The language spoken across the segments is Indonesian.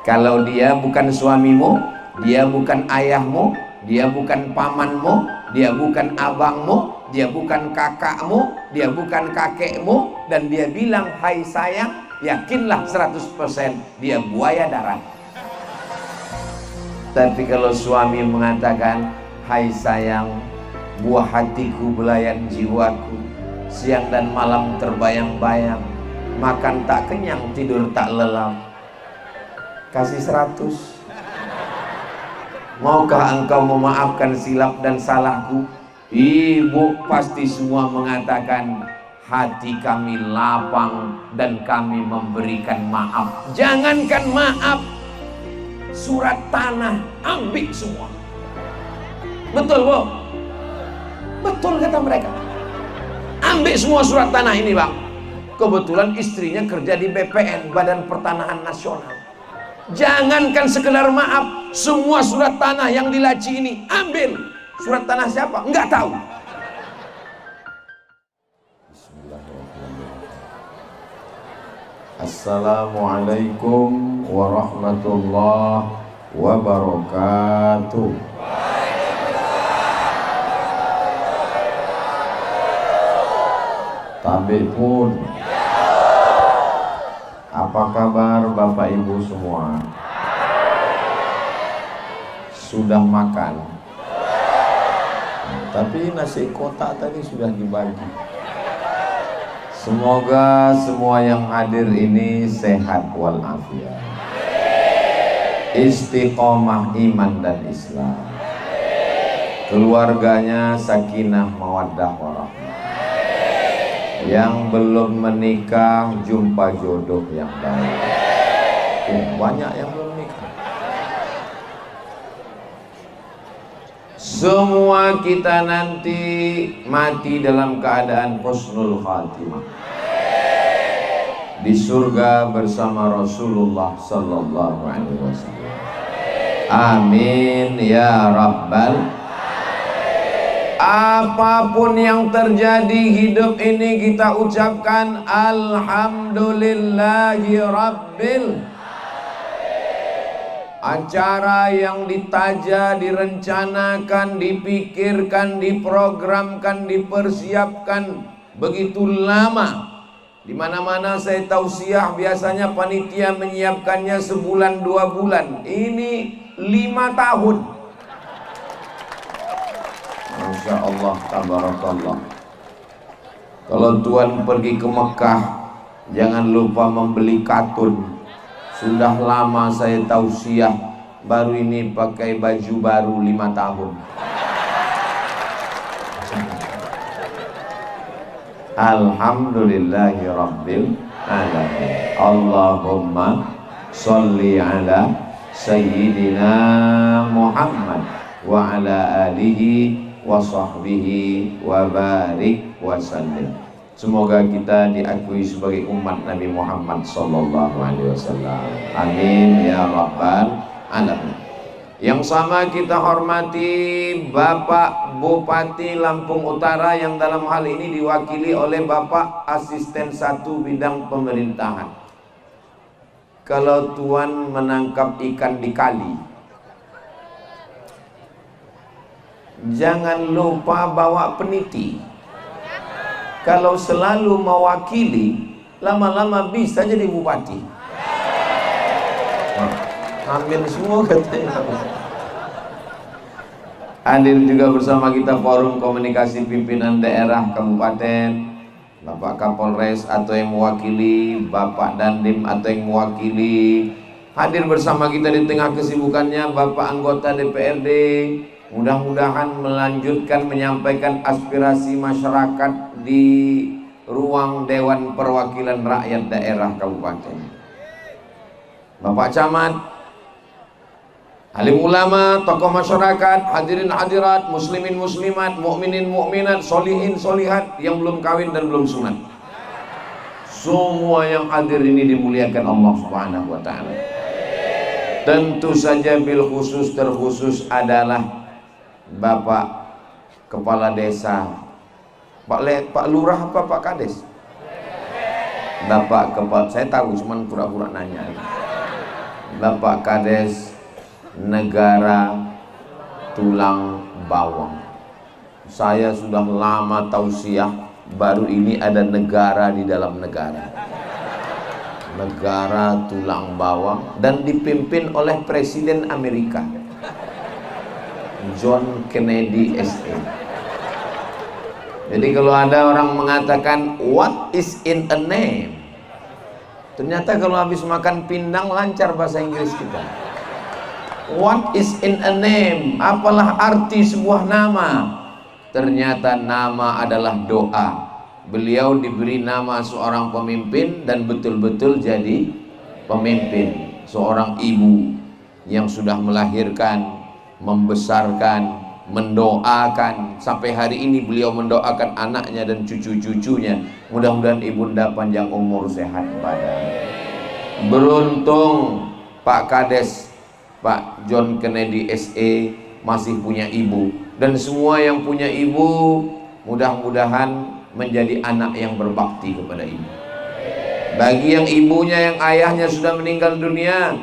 Kalau dia bukan suamimu, dia bukan ayahmu, dia bukan pamanmu, dia bukan abangmu, dia bukan kakakmu, dia bukan kakekmu, dan dia bilang hai sayang, yakinlah 100% dia buaya darat. Tapi kalau suami mengatakan hai sayang, buah hatiku, belayan jiwaku, siang dan malam terbayang-bayang, makan tak kenyang, tidur tak lelap, kasih 100. Maukah engkau memaafkan silap dan salahku? Ibu pasti semua mengatakan hati kami lapang dan kami memberikan maaf. Jangankan maaf, surat tanah ambil semua. Betul Bu? Betul kata mereka. Ambil semua surat tanah ini Bang. Kebetulan istrinya kerja di BPN, Badan Pertanahan Nasional. Jangankan sekedar maaf, semua surat tanah yang di laci ini ambil. Surat tanah siapa? Enggak tahu. Bismillahirrahmanirrahim. Assalamualaikum warahmatullahi wabarakatuh. Tabik pun. Apa kabar Bapak Ibu semua? Sudah makan? Tapi nasi kotak tadi sudah dibagi. Semoga semua yang hadir ini sehat walafiat, istiqomah iman dan Islam, keluarganya sakinah mawaddah warahmah. Yang belum menikah jumpa jodoh yang baik. Banyak yang belum nikah. Semua kita nanti mati dalam keadaan husnul khatimah, di surga bersama Rasulullah sallallahu alaihi wasallam. Amin ya rabbal. Apapun yang terjadi hidup ini kita ucapkan alhamdulillahi rabbil. Acara yang ditaja, direncanakan, dipikirkan, diprogramkan, dipersiapkan begitu lama. Di mana-mana saya tausiah biasanya panitia menyiapkannya sebulan 2 bulan. Ini 5 tahun. Masya Allah, tabarakallah. Kalau Tuhan pergi ke Mekah, jangan lupa membeli katun. Sudah lama saya tausiah, baru ini pakai baju baru 5 tahun. Alhamdulillahi rabbil alamin. Allahumma sholli ala sayyidina Muhammad wa ala alihi wa sahbihi wa barik wa sallim. Semoga kita diakui sebagai umat Nabi Muhammad sallallahu alaihi wasallam. Amin ya rabbal alamin. Yang sama kita hormati Bapak Bupati Lampung Utara yang dalam hal ini diwakili oleh Bapak Asisten 1 Bidang Pemerintahan. Kalau Tuan menangkap ikan di kali, jangan lupa bawa peniti. Kalau selalu mewakili, lama-lama bisa jadi bupati. Ambil semua katanya. Hadir juga bersama kita Forum Komunikasi Pimpinan Daerah Kabupaten, Bapak Kapolres atau yang mewakili, Bapak Dandim atau yang mewakili. Hadir bersama kita di tengah kesibukannya Bapak anggota DPRD. Mudah-mudahan melanjutkan menyampaikan aspirasi masyarakat di ruang Dewan Perwakilan Rakyat Daerah Kabupaten. Bapak Camat, alim ulama, tokoh masyarakat, hadirin hadirat, muslimin muslimat, mukminin mukminat, solihin solihat yang belum kawin dan belum sunat. Semua yang hadir ini dimuliakan Allah Subhanahu wa taala. Tentu saja bil khusus terkhusus adalah Bapak Kepala Desa, Pak Lurah apa Pak Kades? Bapak Kepala, saya tahu cuman pura-pura nanya. Bapak Kades, negara tulang bawang. Saya sudah lama tausiah, baru ini ada negara di dalam negara. Negara tulang bawang, dan dipimpin oleh Presiden Amerika, John Kennedy SA. Jadi kalau ada orang mengatakan what is in a name, ternyata kalau habis makan pindang lancar bahasa Inggris kita. What is in a name? Apalah arti sebuah nama? Ternyata nama adalah doa. Beliau diberi nama seorang pemimpin dan betul-betul jadi pemimpin. Seorang ibu yang sudah melahirkan, membesarkan, mendoakan. Sampai hari ini beliau mendoakan anaknya dan cucu-cucunya. Mudah-mudahan ibunda panjang umur, sehat badan. Beruntung Pak Kades, Pak John Kennedy SE masih punya ibu. Dan semua yang punya ibu mudah-mudahan menjadi anak yang berbakti kepada ibu. Bagi yang ibunya, yang ayahnya sudah meninggal dunia,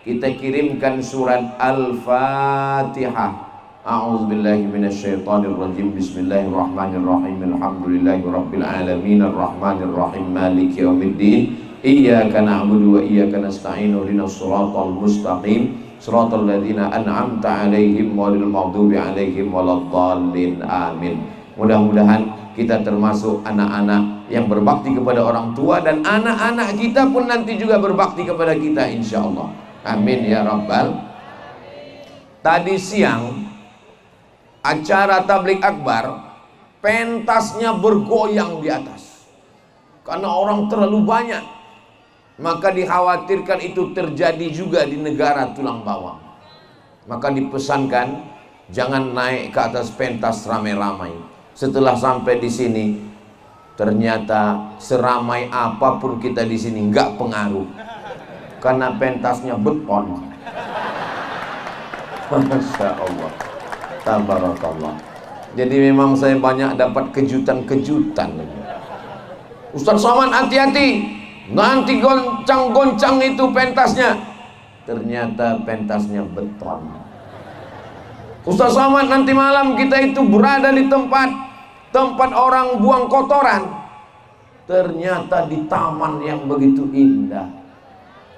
kita kirimkan surat Al-Fatihah. A'udzubillahi minasyaitonirrajim. Bismillahirrahmanirrahim. Alhamdulillahirabbil alamin arrahmanirrahim maliki yaumiddin. Iyyaka na'budu wa iyyaka nasta'in. Ihdinas shiratal mustaqim. Shiratal ladzina an'amta 'alaihim ghairil maghdubi 'alaihim waladdallin. Amin. Mudah-mudahan kita termasuk anak-anak yang berbakti kepada orang tua, dan anak-anak kita pun nanti juga berbakti kepada kita insyaallah. Amin ya rabbal. Tadi siang acara tablik akbar, pentasnya bergoyang di atas karena orang terlalu banyak. Maka dikhawatirkan itu terjadi juga di negara tulang bawang. Maka dipesankan jangan naik ke atas pentas ramai-ramai. Setelah sampai di sini, ternyata seramai apapun kita di sini nggak pengaruh, karena pentasnya beton. Masya Allah, tabarakallah. Jadi memang saya banyak dapat kejutan-kejutan. Ustaz Somad, hati-hati, nanti goncang-goncang itu pentasnya. Ternyata pentasnya beton. Ustaz Somad, nanti malam kita itu berada di tempat orang buang kotoran. Ternyata di taman yang begitu indah,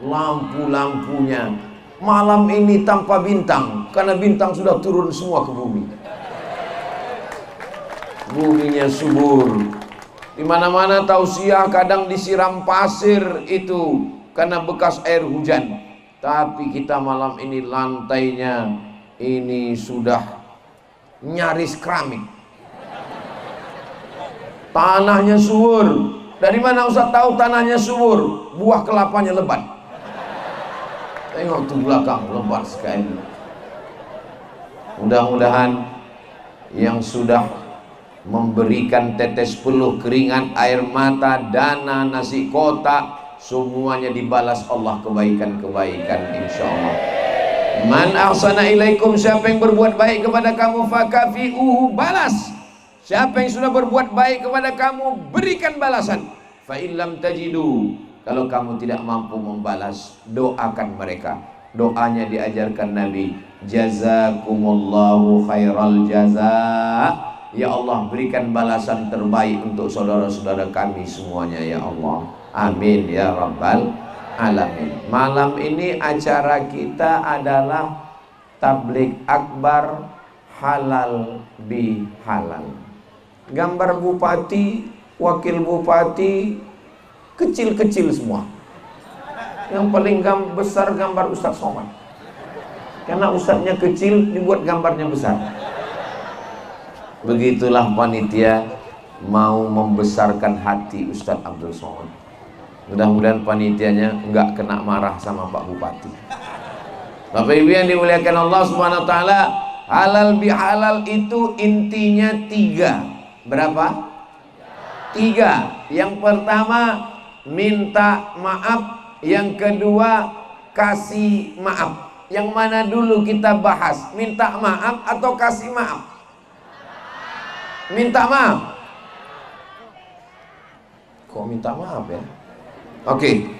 lampu-lampunya malam ini tanpa bintang, karena bintang sudah turun semua ke bumi. Buminya subur. Di mana-mana tausiah kadang disiram pasir itu karena bekas air hujan. Tapi kita malam ini lantainya ini sudah nyaris keramik. Tanahnya subur. Dari mana Ustaz tahu tanahnya subur? Buah kelapanya lebat. Tengok tuh belakang, lebat sekali. Mudah-mudahan yang sudah memberikan tetes peluh, keringat, air mata, dana, nasi kotak, semuanya dibalas Allah kebaikan-kebaikan insyaallah. Man ahsana ilaikum, siapa yang berbuat baik kepada kamu fakafi'uhu, balas. Siapa yang sudah berbuat baik kepada kamu, berikan balasan. Fa in lam tajidu, kalau kamu tidak mampu membalas, doakan mereka. Doanya diajarkan Nabi, jazakumullahu khairal jazaa. Ya Allah, berikan balasan terbaik untuk saudara-saudara kami semuanya ya Allah. Amin ya rabbal alamin. Malam ini acara kita adalah tablik akbar halal bi halal. Gambar bupati, wakil bupati, kecil-kecil semua. Yang paling besar gambar Ustaz Somad, karena Ustaznya kecil dibuat gambarnya besar. Begitulah panitia mau membesarkan hati Ustaz Abdul Somad. Mudah-mudahan panitianya enggak kena marah sama Pak Bupati. Bapak Ibu yang dimuliakan Allah Subhanahu wa taala, halal bihalal itu intinya 3. Berapa? 3. Yang pertama minta maaf, yang kedua kasih maaf. Yang mana dulu kita bahas? Minta maaf atau kasih maaf? Minta maaf. Kok minta maaf ya? Oke.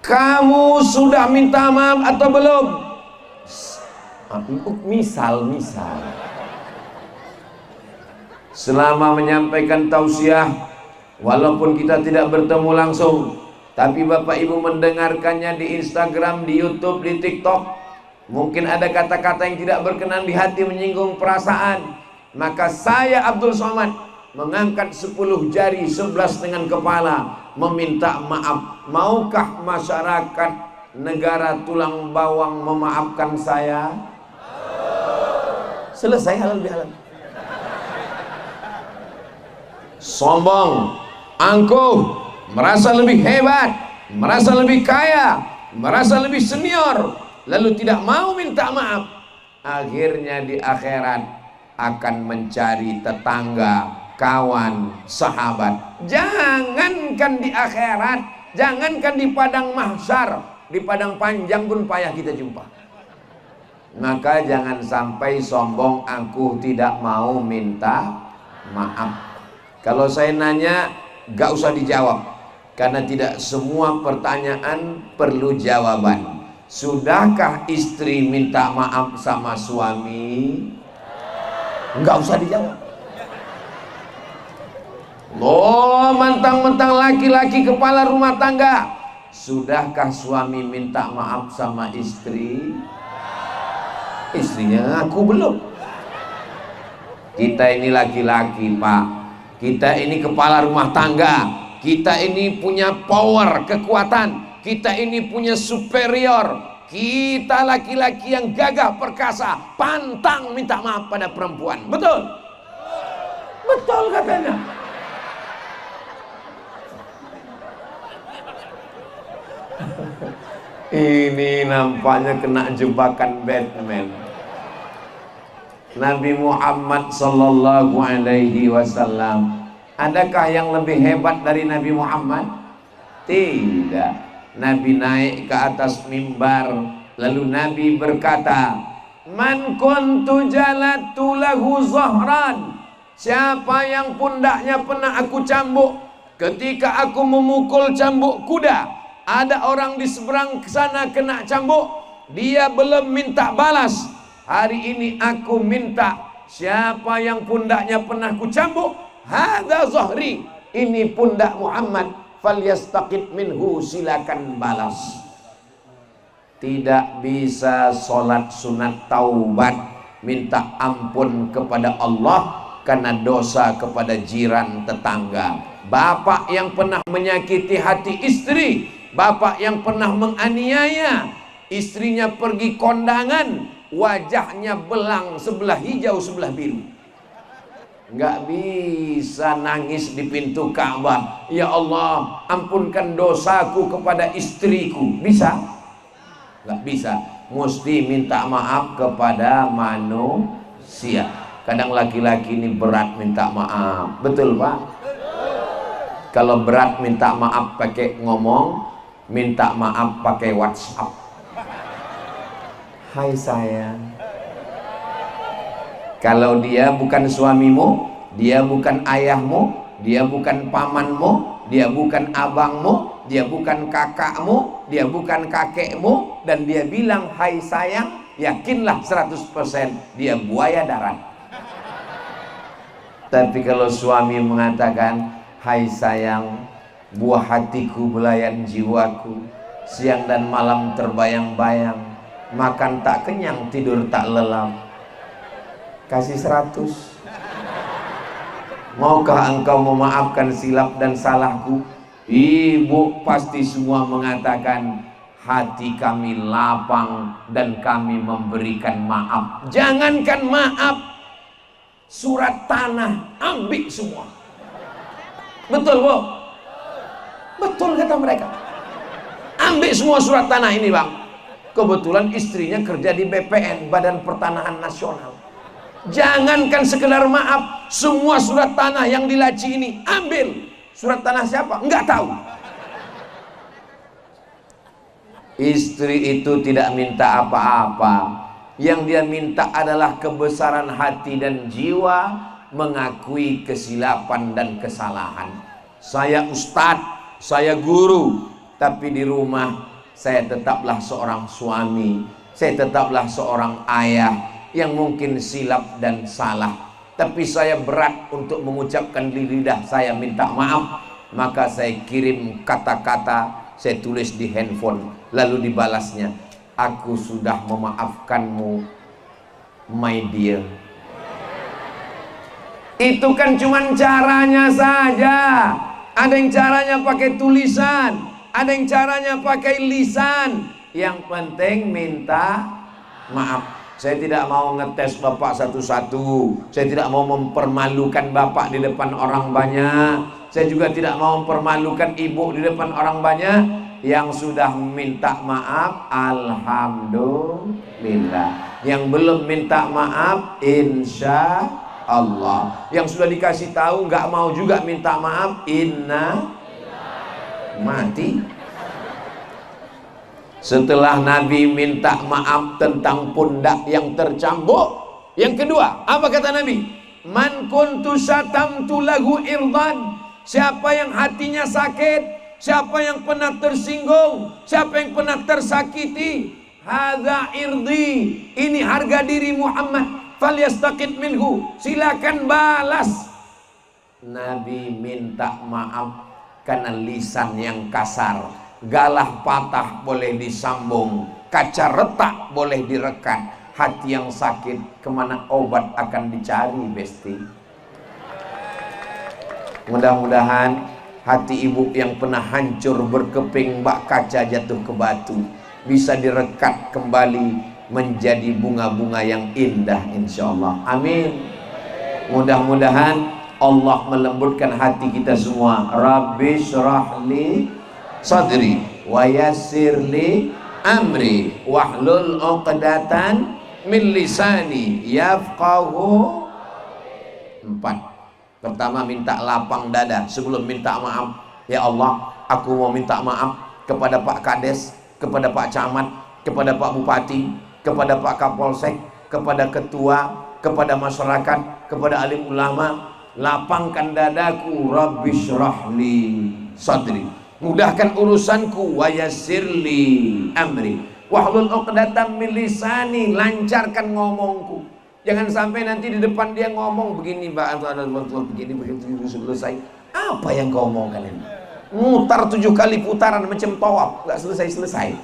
Kamu sudah minta maaf atau belum? Misal selama menyampaikan tausiah, walaupun kita tidak bertemu langsung, tapi Bapak Ibu mendengarkannya di Instagram, di YouTube, di TikTok, mungkin ada kata-kata yang tidak berkenan di hati, menyinggung perasaan, maka saya Abdul Somad mengangkat 10 jari 11 dengan kepala meminta maaf. Maukah masyarakat negara tulang bawang memaafkan saya? Selesai, halal bihalal. Sombong, angkuh, merasa lebih hebat, merasa lebih kaya, merasa lebih senior, lalu tidak mau minta maaf, akhirnya di akhirat akan mencari tetangga, kawan, sahabat. Jangankan di akhirat, jangankan di padang mahsyar, di padang panjang pun payah kita jumpa. Maka jangan sampai sombong, angkuh, tidak mau minta maaf. Kalau saya nanya, gak usah dijawab, karena tidak semua pertanyaan perlu jawaban. Sudahkah istri minta maaf sama suami? Gak usah dijawab. Oh, mentang-mentang laki-laki kepala rumah tangga, sudahkah suami minta maaf sama istri? Istrinya ngaku belum. Kita ini laki-laki, Pak. Kita ini kepala rumah tangga. Kita ini punya power, kekuatan. Kita ini punya superior. Kita laki-laki yang gagah perkasa, pantang minta maaf pada perempuan. Betul? Betul katanya. Ini nampaknya kena jebakan Batman. Nabi Muhammad sallallahu alaihi wasallam, adakah yang lebih hebat dari Nabi Muhammad? Tidak. Nabi naik ke atas mimbar, lalu Nabi berkata, "Man kuntu jalatu lahu zahran." Siapa yang pundaknya pernah aku cambuk, ketika aku memukul cambuk kuda, ada orang di seberang sana kena cambuk, dia belum minta balas. Hari ini aku minta, siapa yang pundaknya pernah ku cambuk, hadza zahri, ini pundak Muhammad, falyastaqid minhu, silakan balas. Tidak bisa sholat sunat taubat, minta ampun kepada Allah karena dosa kepada jiran tetangga. Bapak yang pernah menyakiti hati istri, bapak yang pernah menganiaya istrinya, pergi kondangan, wajahnya belang, sebelah hijau sebelah biru, nggak bisa nangis di pintu Ka'bah, ya Allah ampunkan dosaku kepada istriku. Bisa? Nggak bisa. Mesti minta maaf kepada manusia. Kadang laki-laki ini berat minta maaf. Betul Pak? Kalau berat minta maaf pakai ngomong, minta maaf pakai WhatsApp. Hai sayang. Kalau dia bukan suamimu, dia bukan ayahmu, dia bukan pamanmu, dia bukan abangmu, dia bukan kakakmu, dia bukan kakekmu, dan dia bilang hai sayang, yakinlah 100% dia buaya darat. Tapi kalau suami mengatakan hai sayang, buah hatiku, belayan jiwaku, siang dan malam terbayang-bayang, makan tak kenyang, tidur tak lelap, kasih 100. Maukah engkau memaafkan silap dan salahku? Ibu pasti semua mengatakan hati kami lapang dan kami memberikan maaf. Jangankan maaf, surat tanah ambil semua. Betul Bu? Betul kata mereka. Ambil semua surat tanah ini Bang. Kebetulan istrinya kerja di BPN, Badan Pertanahan Nasional. Jangankan sekedar maaf, semua surat tanah yang di laci ini ambil. Surat tanah siapa? Enggak tahu. Istri itu tidak minta apa-apa. Yang dia minta adalah kebesaran hati dan jiwa, mengakui kesilapan dan kesalahan. Saya ustadz, saya guru, tapi di rumah saya tetaplah seorang suami, saya tetaplah seorang ayah yang mungkin silap dan salah, tapi saya berat untuk mengucapkan di lidah saya minta maaf. Maka saya kirim kata-kata, saya tulis di handphone, lalu dibalasnya, aku sudah memaafkanmu my dear. Itu kan cuman caranya saja. Ada yang caranya pakai tulisan, ada yang caranya pakai lisan. Yang penting minta maaf. Saya tidak mau ngetes bapak satu-satu. Saya tidak mau mempermalukan bapak di depan orang banyak. Saya juga tidak mau mempermalukan ibu di depan orang banyak. Yang sudah minta maaf, alhamdulillah. Yang belum minta maaf, insya Allah. Yang sudah dikasih tahu nggak mau juga minta maaf, inna mati. Setelah Nabi minta maaf tentang pundak yang tercambuk, yang kedua apa kata Nabi? Man kuntu satamtu lahu irdan. Siapa yang hatinya sakit, siapa yang pernah tersinggung, siapa yang pernah tersakiti, hadza irdi, ini harga diri Muhammad, falyastaqid minhu, silakan balas. Nabi minta maaf karena lisan yang kasar. Galah patah boleh disambung, kaca retak boleh direkat. Hati yang sakit, kemana obat akan dicari, besti? Mudah-mudahan hati ibu yang pernah hancur berkeping bak kaca jatuh ke batu bisa direkat kembali menjadi bunga-bunga yang indah, insyaallah. Amin. Mudah-mudahan Allah melembutkan hati kita semua. Rabbi syrahli sadri wa yassirli amri wahlul 'uqdatan min lisani yafqahu. 4. Pertama, minta lapang dada sebelum minta maaf. Ya Allah, aku mau minta maaf kepada Pak Kades, kepada Pak Camat, kepada Pak Bupati, kepada Pak Kapolsek, kepada ketua, kepada masyarakat, kepada alim ulama. Lapangkan dadaku. Rabbi syrahli sadri, mudahkan urusanku. Wa yassirli amri wahlul 'uqdatam min lisani, lancarkan ngomongku. Jangan sampai nanti di depan dia ngomong begini, Mbak, begini, begitu selesai. Apa yang kau omongkan ini? Mutar 7 kali putaran macam tawaf, nggak selesai-selesai.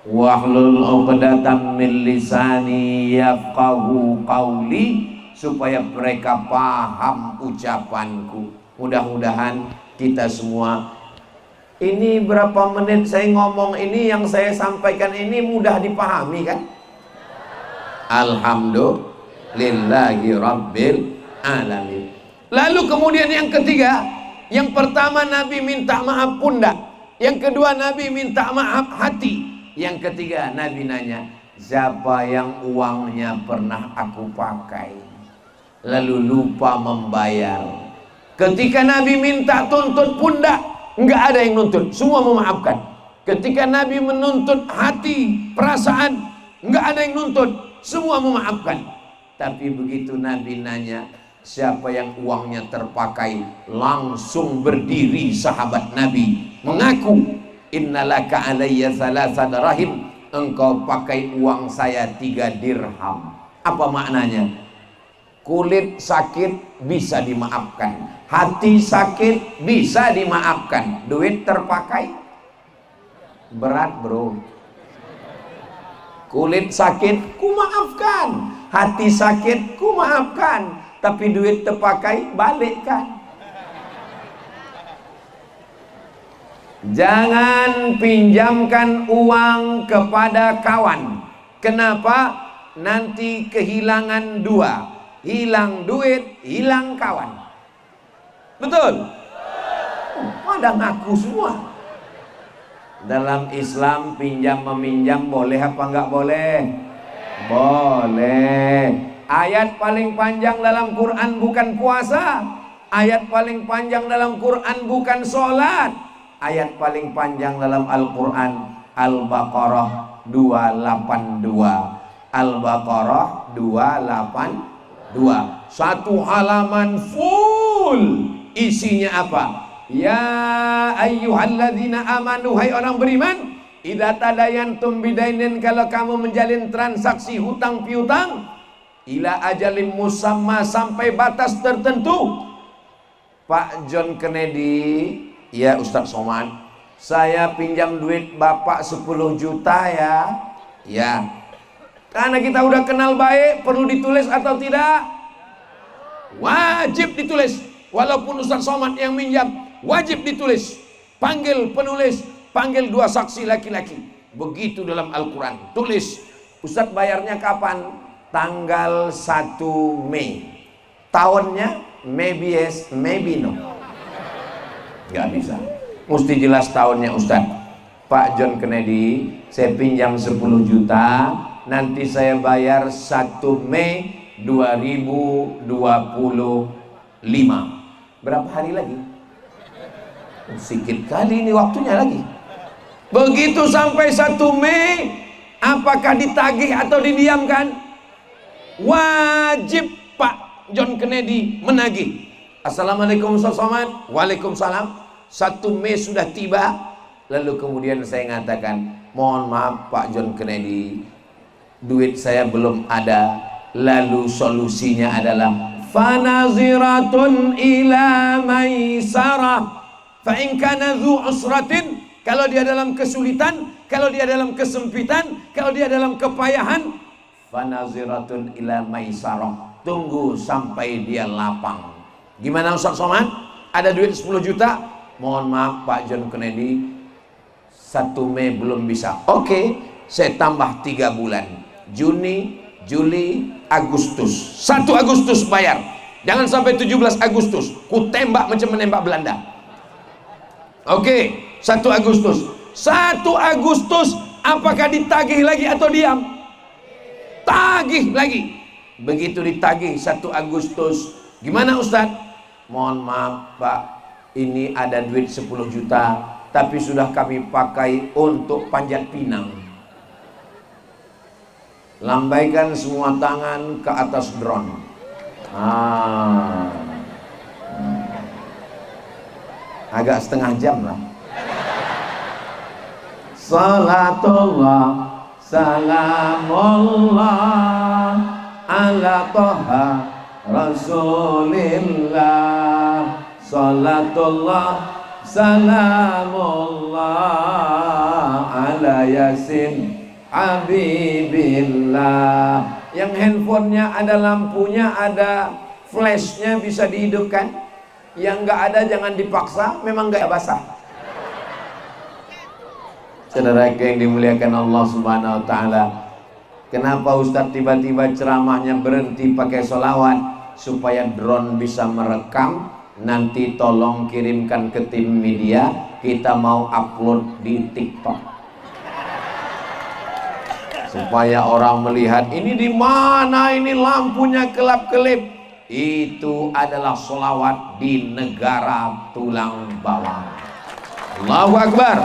Wahlul 'uqdatam min lisani yafqahu qawli, supaya mereka paham ucapanku. Mudah-mudahan kita semua, ini berapa menit saya ngomong ini, yang saya sampaikan ini mudah dipahami kan? Alhamdulillahi Rabbil Alamin. Lalu kemudian yang ketiga, yang pertama Nabi minta maaf pundak, yang kedua Nabi minta maaf hati, yang ketiga Nabi nanya, siapa yang uangnya pernah aku pakai lalu lupa membayar? Ketika Nabi minta tuntut pundak, nggak ada yang nuntut, semua memaafkan. Ketika Nabi menuntut hati, perasaan, nggak ada yang nuntut, semua memaafkan. Tapi begitu Nabi nanya siapa yang uangnya terpakai, langsung berdiri sahabat Nabi mengaku, innalaka alayya thalatha dirham, engkau pakai uang saya 3 dirham. Apa maknanya? Kulit sakit bisa dimaafkan, hati sakit bisa dimaafkan, duit terpakai berat, bro. Kulit sakit, ku maafkan. Hati sakit, ku maafkan. Tapi duit terpakai, balikkan. Jangan pinjamkan uang kepada kawan. Kenapa? Nanti kehilangan 2. Hilang duit, hilang kawan. Betul? Pada ngaku semua. Dalam Islam pinjam meminjam boleh apa enggak boleh? Boleh. Ayat paling panjang dalam Quran bukan puasa. Ayat paling panjang dalam Quran bukan sholat. Ayat paling panjang dalam Al-Quran Al-Baqarah 282. Al-Baqarah 282. Satu halaman full. Isinya apa? Ya ayyuhalladzina amanu, hai orang beriman, idza tadayantum bidainin, kalau kamu menjalin transaksi hutang piutang, ila ajalim musamma, sampai batas tertentu. Pak John Kennedy, ya Ustadz Somad, saya pinjam duit Bapak 10 juta ya. Ya, karena kita udah kenal baik, perlu ditulis atau tidak? Wajib ditulis. Walaupun Ustadz Somad yang minjam, wajib ditulis. Panggil penulis, panggil 2 saksi laki-laki. Begitu dalam Al-Quran, tulis. Ustadz bayarnya kapan? Tanggal 1 Mei. Tahunnya maybe yes, maybe no. Gak bisa, mesti jelas tahunnya. Ustadz, Pak John Kennedy, saya pinjam 10 juta, nanti saya bayar 1 Mei 2025. Berapa hari lagi? Sedikit kali ini waktunya lagi. Begitu sampai 1 Mei, apakah ditagih atau didiamkan? Wajib Pak John Kennedy menagih. Assalamualaikum Ustaz Somad. Waalaikumsalam. 1 Mei sudah tiba. Lalu kemudian saya mengatakan, mohon maaf Pak John Kennedy, duit saya belum ada. Lalu solusinya adalah fanaziratun ila maisarah fa in kana dzu usratin, kalau dia dalam kesulitan, kalau dia dalam kesempitan, kalau dia dalam kepayahan, fanaziratun ila maisarah, tunggu sampai dia lapang. Gimana Ustaz Somad? Ada duit 10 juta? Mohon maaf Pak John Kennedy, 1 Mei belum bisa. Oke, saya tambah 3 bulan. Juni, Juli, Agustus. 1 Agustus bayar. Jangan sampai 17 Agustus. Ku tembak macam menembak Belanda. Oke, 1 Agustus. 1 Agustus, apakah ditagih lagi atau diam? Tagih lagi. Begitu ditagih 1 Agustus, gimana Ustadz? Mohon maaf Pak, ini ada duit 10 juta, tapi sudah kami pakai untuk panjat pinang. Lambaikan semua tangan ke atas drone. Agak setengah jam lah. Salatullah, salamullah ala toha rasulillah, salatullah salamullah ala yasin habibillah. Yang handphonenya ada lampunya, ada flashnya, bisa dihidupkan. Yang nggak ada jangan dipaksa, memang nggak basah. Saudara yang dimuliakan Allah Subhanahu wa Ta'ala, kenapa Ustadz tiba-tiba ceramahnya berhenti pakai sholawat? Supaya drone bisa merekam. Nanti tolong kirimkan ke tim media, kita mau upload di TikTok, supaya orang melihat ini di mana, ini lampunya kelap-kelip. Itu adalah sholawat di negara tulang bawang. Allahu Akbar.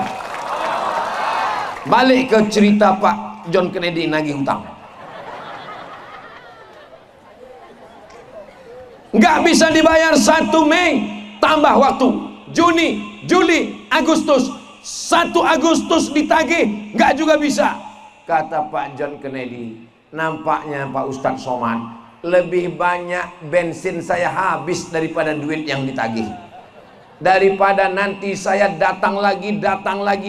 Balik ke cerita Pak John Kennedy nagih hutang. Nggak bisa dibayar 1 Mei, tambah waktu Juni, Juli, Agustus. 1 Agustus ditagih, nggak juga bisa. Kata Pak John Kennedy, nampaknya Pak Ustadz Somad, lebih banyak bensin saya habis daripada duit yang ditagih. Daripada nanti saya datang lagi,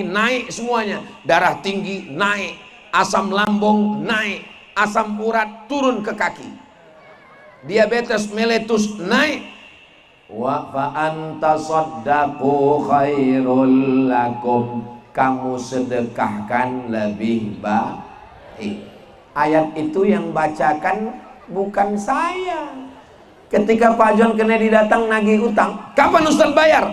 naik semuanya. Darah tinggi naik, asam lambung naik, asam urat turun ke kaki, diabetes meletus naik. Wa fa anta saddaqu khairul lakum, kamu sedekahkan lebih baik. Ayat itu yang bacakan bukan saya. Ketika Pak John Kennedy datang nagih utang, kapan Ustaz bayar?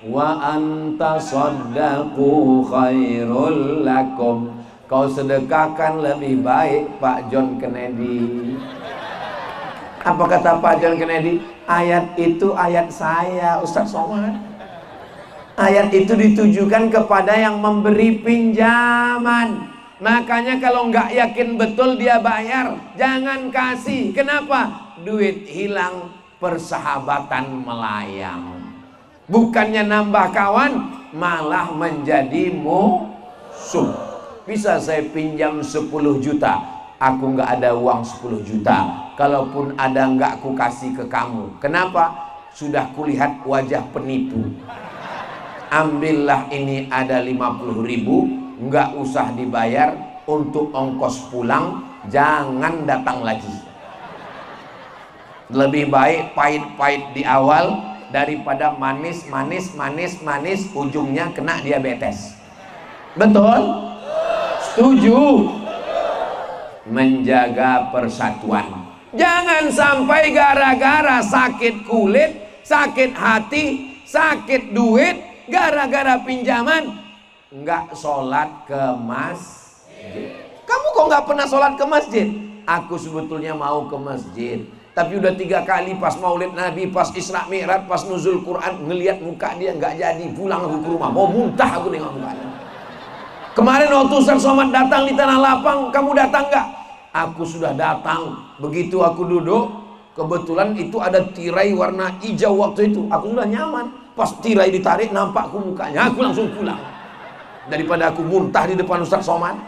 Wa anta saddaqu khairul lakum, kau sedekahkan lebih baik Pak John Kennedy. Apa kata Pak John Kennedy? Ayat itu ayat saya Ustaz Somad. Ayat itu ditujukan kepada yang memberi pinjaman. Makanya kalau nggak yakin betul dia bayar, jangan kasih. Kenapa? Duit hilang, persahabatan melayang. Bukannya nambah kawan, malah menjadi musuh. Bisa saya pinjam 10 juta. Aku nggak ada uang 10 juta. Kalaupun ada nggak aku kasih ke kamu. Kenapa? Sudah kulihat wajah penipu. Ambillah ini ada 50.000, nggak usah dibayar untuk ongkos pulang. Jangan datang lagi. Lebih baik pahit-pahit di awal daripada manis ujungnya kena diabetes. Betul? Setuju? Menjaga persatuan. Jangan sampai gara-gara sakit kulit, sakit hati, sakit duit, gara-gara pinjaman nggak sholat ke masjid. Kamu kok nggak pernah sholat ke masjid? Aku sebetulnya mau ke masjid, tapi udah 3 kali pas maulid Nabi, pas Isra Mi'raj, pas nuzul Quran, ngelihat muka dia nggak jadi. Pulang aku ke rumah, mau muntah aku nengok mukanya. Kemarin waktu Ustaz Somad datang di Tanah Lapang, kamu datang nggak? Aku sudah datang. Begitu aku duduk, kebetulan itu ada tirai warna hijau waktu itu. Aku sudah nyaman. Pas tirai ditarik, nampakku mukanya, aku langsung pulang. Daripada aku muntah di depan Ustaz Somad.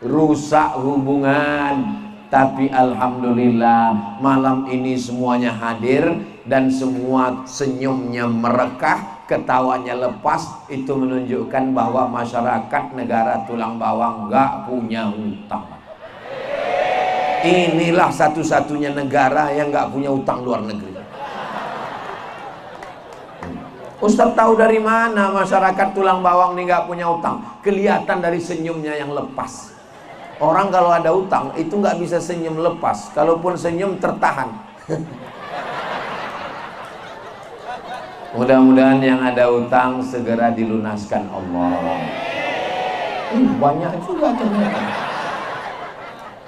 Rusak hubungan. Tapi alhamdulillah malam ini semuanya hadir dan semua senyumnya merekah, ketawanya lepas. Itu menunjukkan bahwa masyarakat negara Tulang Bawang nggak punya hutang. Inilah satu-satunya negara yang nggak punya hutang luar negeri. Ustaz tahu dari mana masyarakat Tulang Bawang ini nggak punya hutang? Kelihatan dari senyumnya yang lepas. Orang kalau ada hutang itu nggak bisa senyum lepas. Kalaupun senyum tertahan. Mudah-mudahan yang ada hutang segera dilunaskan Allah. Banyak juga ternyata.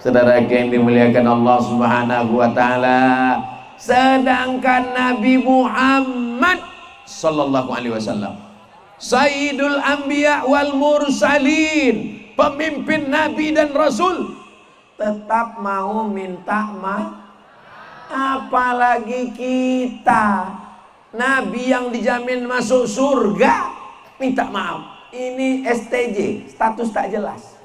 Saudara yang dimuliakan Allah Subhanahu wa taala, sedangkan Nabi Muhammad sallallahu alaihi wasallam Sayyidul Anbiya wal Mursalin, pemimpin Nabi dan Rasul, tetap mau minta maaf. Apalagi kita, Nabi yang dijamin masuk surga minta maaf. Ini STJ, status tak jelas.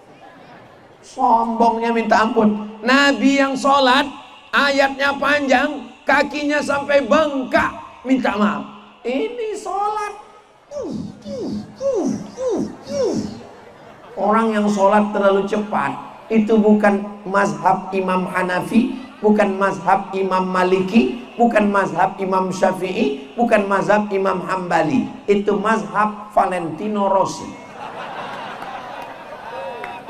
Sombongnya minta ampun. Nabi yang sholat, ayatnya panjang, kakinya sampai bengkak, minta maaf. Ini sholat. Orang yang sholat terlalu cepat, itu bukan mazhab Imam Hanafi, bukan mazhab Imam Maliki, bukan mazhab Imam Syafi'i, bukan mazhab Imam Hambali. Itu mazhab Valentino Rossi.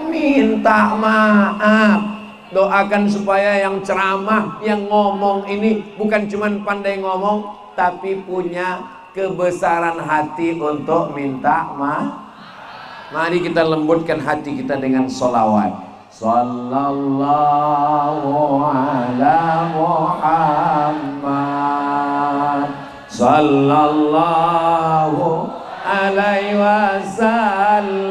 Minta maaf. Doakan supaya yang ceramah, yang ngomong ini bukan cuman pandai ngomong, tapi punya kebesaran hati untuk minta maaf. Mari kita lembutkan hati kita dengan sholawat. Sallallahu ala Muhammad, sallallahu alaihi wasallam,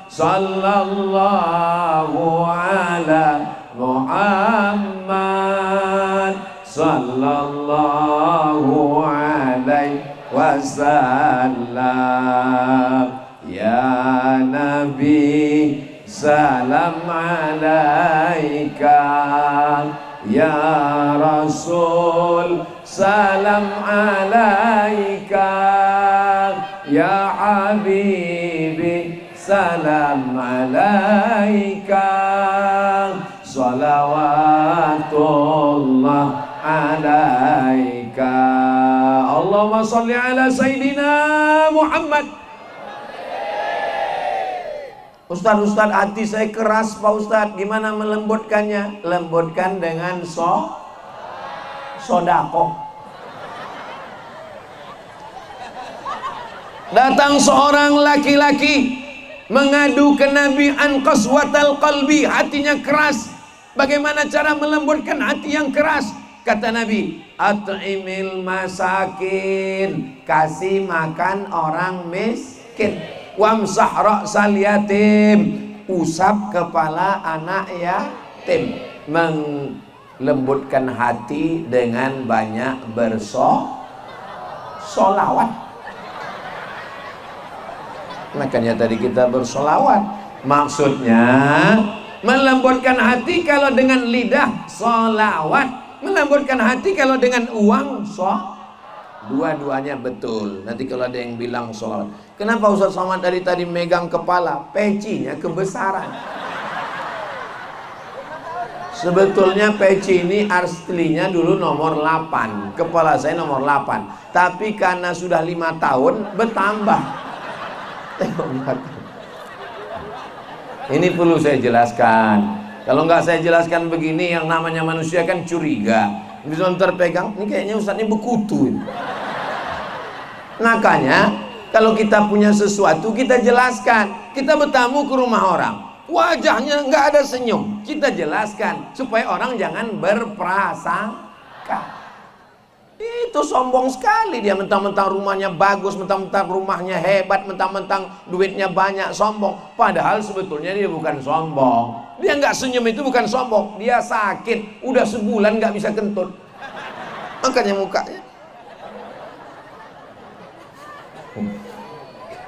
sallallahu ala Muhammad, sallallahu alaihi wasallam. Ya Nabi salam alaika, ya Rasul salam alaika, ya Habibi salam alaika, salawatullah alaika. Allahumma salli ala Sayyidina Muhammad. Ustaz, hati saya keras Pak Ustaz. Gimana melembutkannya? Lembutkan dengan sodako. Datang seorang laki-laki mengadu ke Nabi an qaswatal qalbi, hatinya keras. Bagaimana cara melembutkan hati yang keras? Kata Nabi, at'imil masakin, kasih makan orang miskin. Wamsah ra'sal yatim, usap kepala anak yatim. Melembutkan hati dengan banyak bersolawat. Makanya tadi kita bersolawat. Maksudnya melembutkan hati kalau dengan lidah solawat, melembutkan hati kalau dengan uang dua-duanya betul. Nanti kalau ada yang bilang solawat, kenapa Ustaz Somad dari tadi megang kepala? Pecinya kebesaran. Sebetulnya peci ini aslinya dulu nomor 8, kepala saya nomor 8, tapi karena sudah 5 tahun bertambah. Ini perlu saya jelaskan. Kalau nggak saya jelaskan begini, yang namanya manusia kan curiga. Bisa terpegang, ini kayaknya Ustaz ini bekutu. Makanya kalau kita punya sesuatu kita jelaskan. Kita bertamu ke rumah orang, wajahnya nggak ada senyum, kita jelaskan supaya orang jangan berprasangka. Itu sombong sekali dia, mentang-mentang rumahnya bagus, mentang-mentang rumahnya hebat, mentang-mentang duitnya banyak, sombong. Padahal sebetulnya dia bukan sombong. Dia nggak senyum itu bukan sombong, dia sakit, udah sebulan nggak bisa kentut. Makanya mukanya.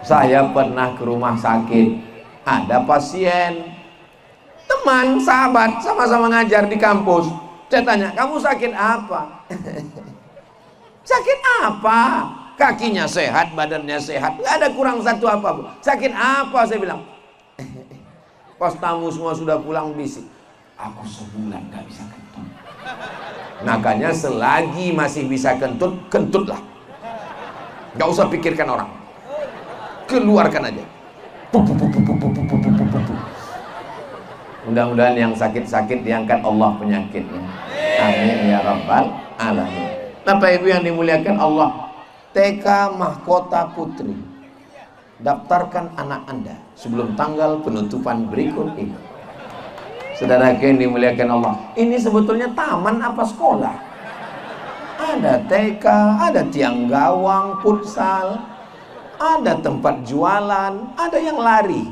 Saya pernah ke rumah sakit, ada pasien, teman, sahabat, sama-sama ngajar di kampus. Saya tanya, kamu sakit apa? Sakit apa? Kakinya sehat, badannya sehat, nggak ada kurang satu apapun. Sakit apa? Saya bilang. Pas tamu semua sudah pulang bisik, aku sebulan nggak bisa kentut. Makanya selagi masih bisa kentut, kentutlah. Nggak usah pikirkan orang, keluarkan aja. Mudah-mudahan yang sakit-sakit diangkat Allah penyakitnya. Amin ya rabbal alamin. Bapak Ibu yang dimuliakan Allah, TK Mahkota Putri, daftarkan anak Anda sebelum tanggal penutupan berikut ini. Saudara yang dimuliakan Allah, ini sebetulnya taman apa sekolah? Ada TK, ada tiang gawang, futsal, ada tempat jualan, ada yang lari.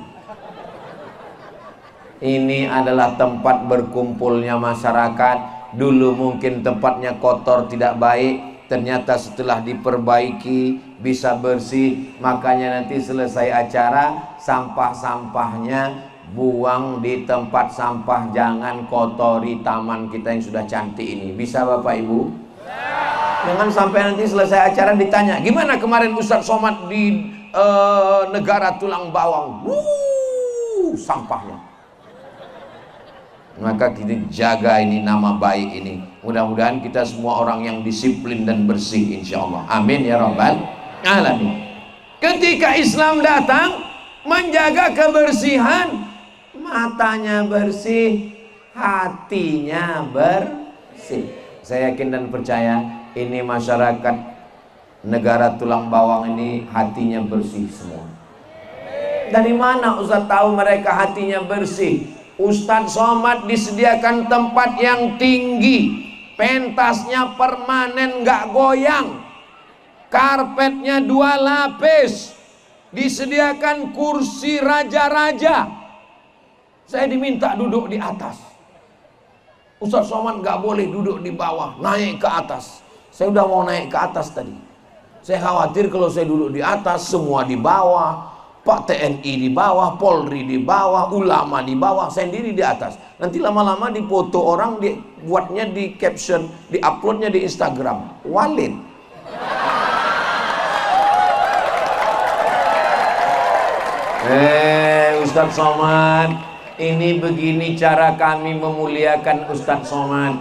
Ini adalah tempat berkumpulnya masyarakat. Dulu mungkin tempatnya kotor, tidak baik, ternyata setelah diperbaiki bisa bersih. Makanya nanti selesai acara, sampah-sampahnya buang di tempat sampah, jangan kotori taman kita yang sudah cantik ini. Bisa Bapak Ibu? Jangan sampai nanti selesai acara ditanya, gimana kemarin Ustaz Somad di negara tulang bawang? Sampahnya. Maka kita jaga ini nama baik ini. Mudah-mudahan kita semua orang yang disiplin dan bersih insyaallah. Amin ya rabbal alamin. Ketika Islam datang menjaga kebersihan, matanya bersih, hatinya bersih. Saya yakin dan percaya ini masyarakat negara tulang bawang ini hatinya bersih semua. Dari mana Ustaz tahu mereka hatinya bersih? Ustaz Somad disediakan tempat yang tinggi, pentasnya permanen nggak goyang, karpetnya 2 lapis, disediakan kursi raja-raja. Saya diminta duduk di atas. Ustaz Somad nggak boleh duduk di bawah, naik ke atas. Saya udah mau naik ke atas tadi. Saya khawatir kalau saya duduk di atas, semua di bawah. Pak TNI di bawah, Polri di bawah, ulama di bawah, saya sendiri di atas. Nanti lama-lama difoto orang, dibuatnya di caption, diuploadnya di Instagram. Walid. Ustaz Somad, ini begini cara kami memuliakan Ustaz Somad.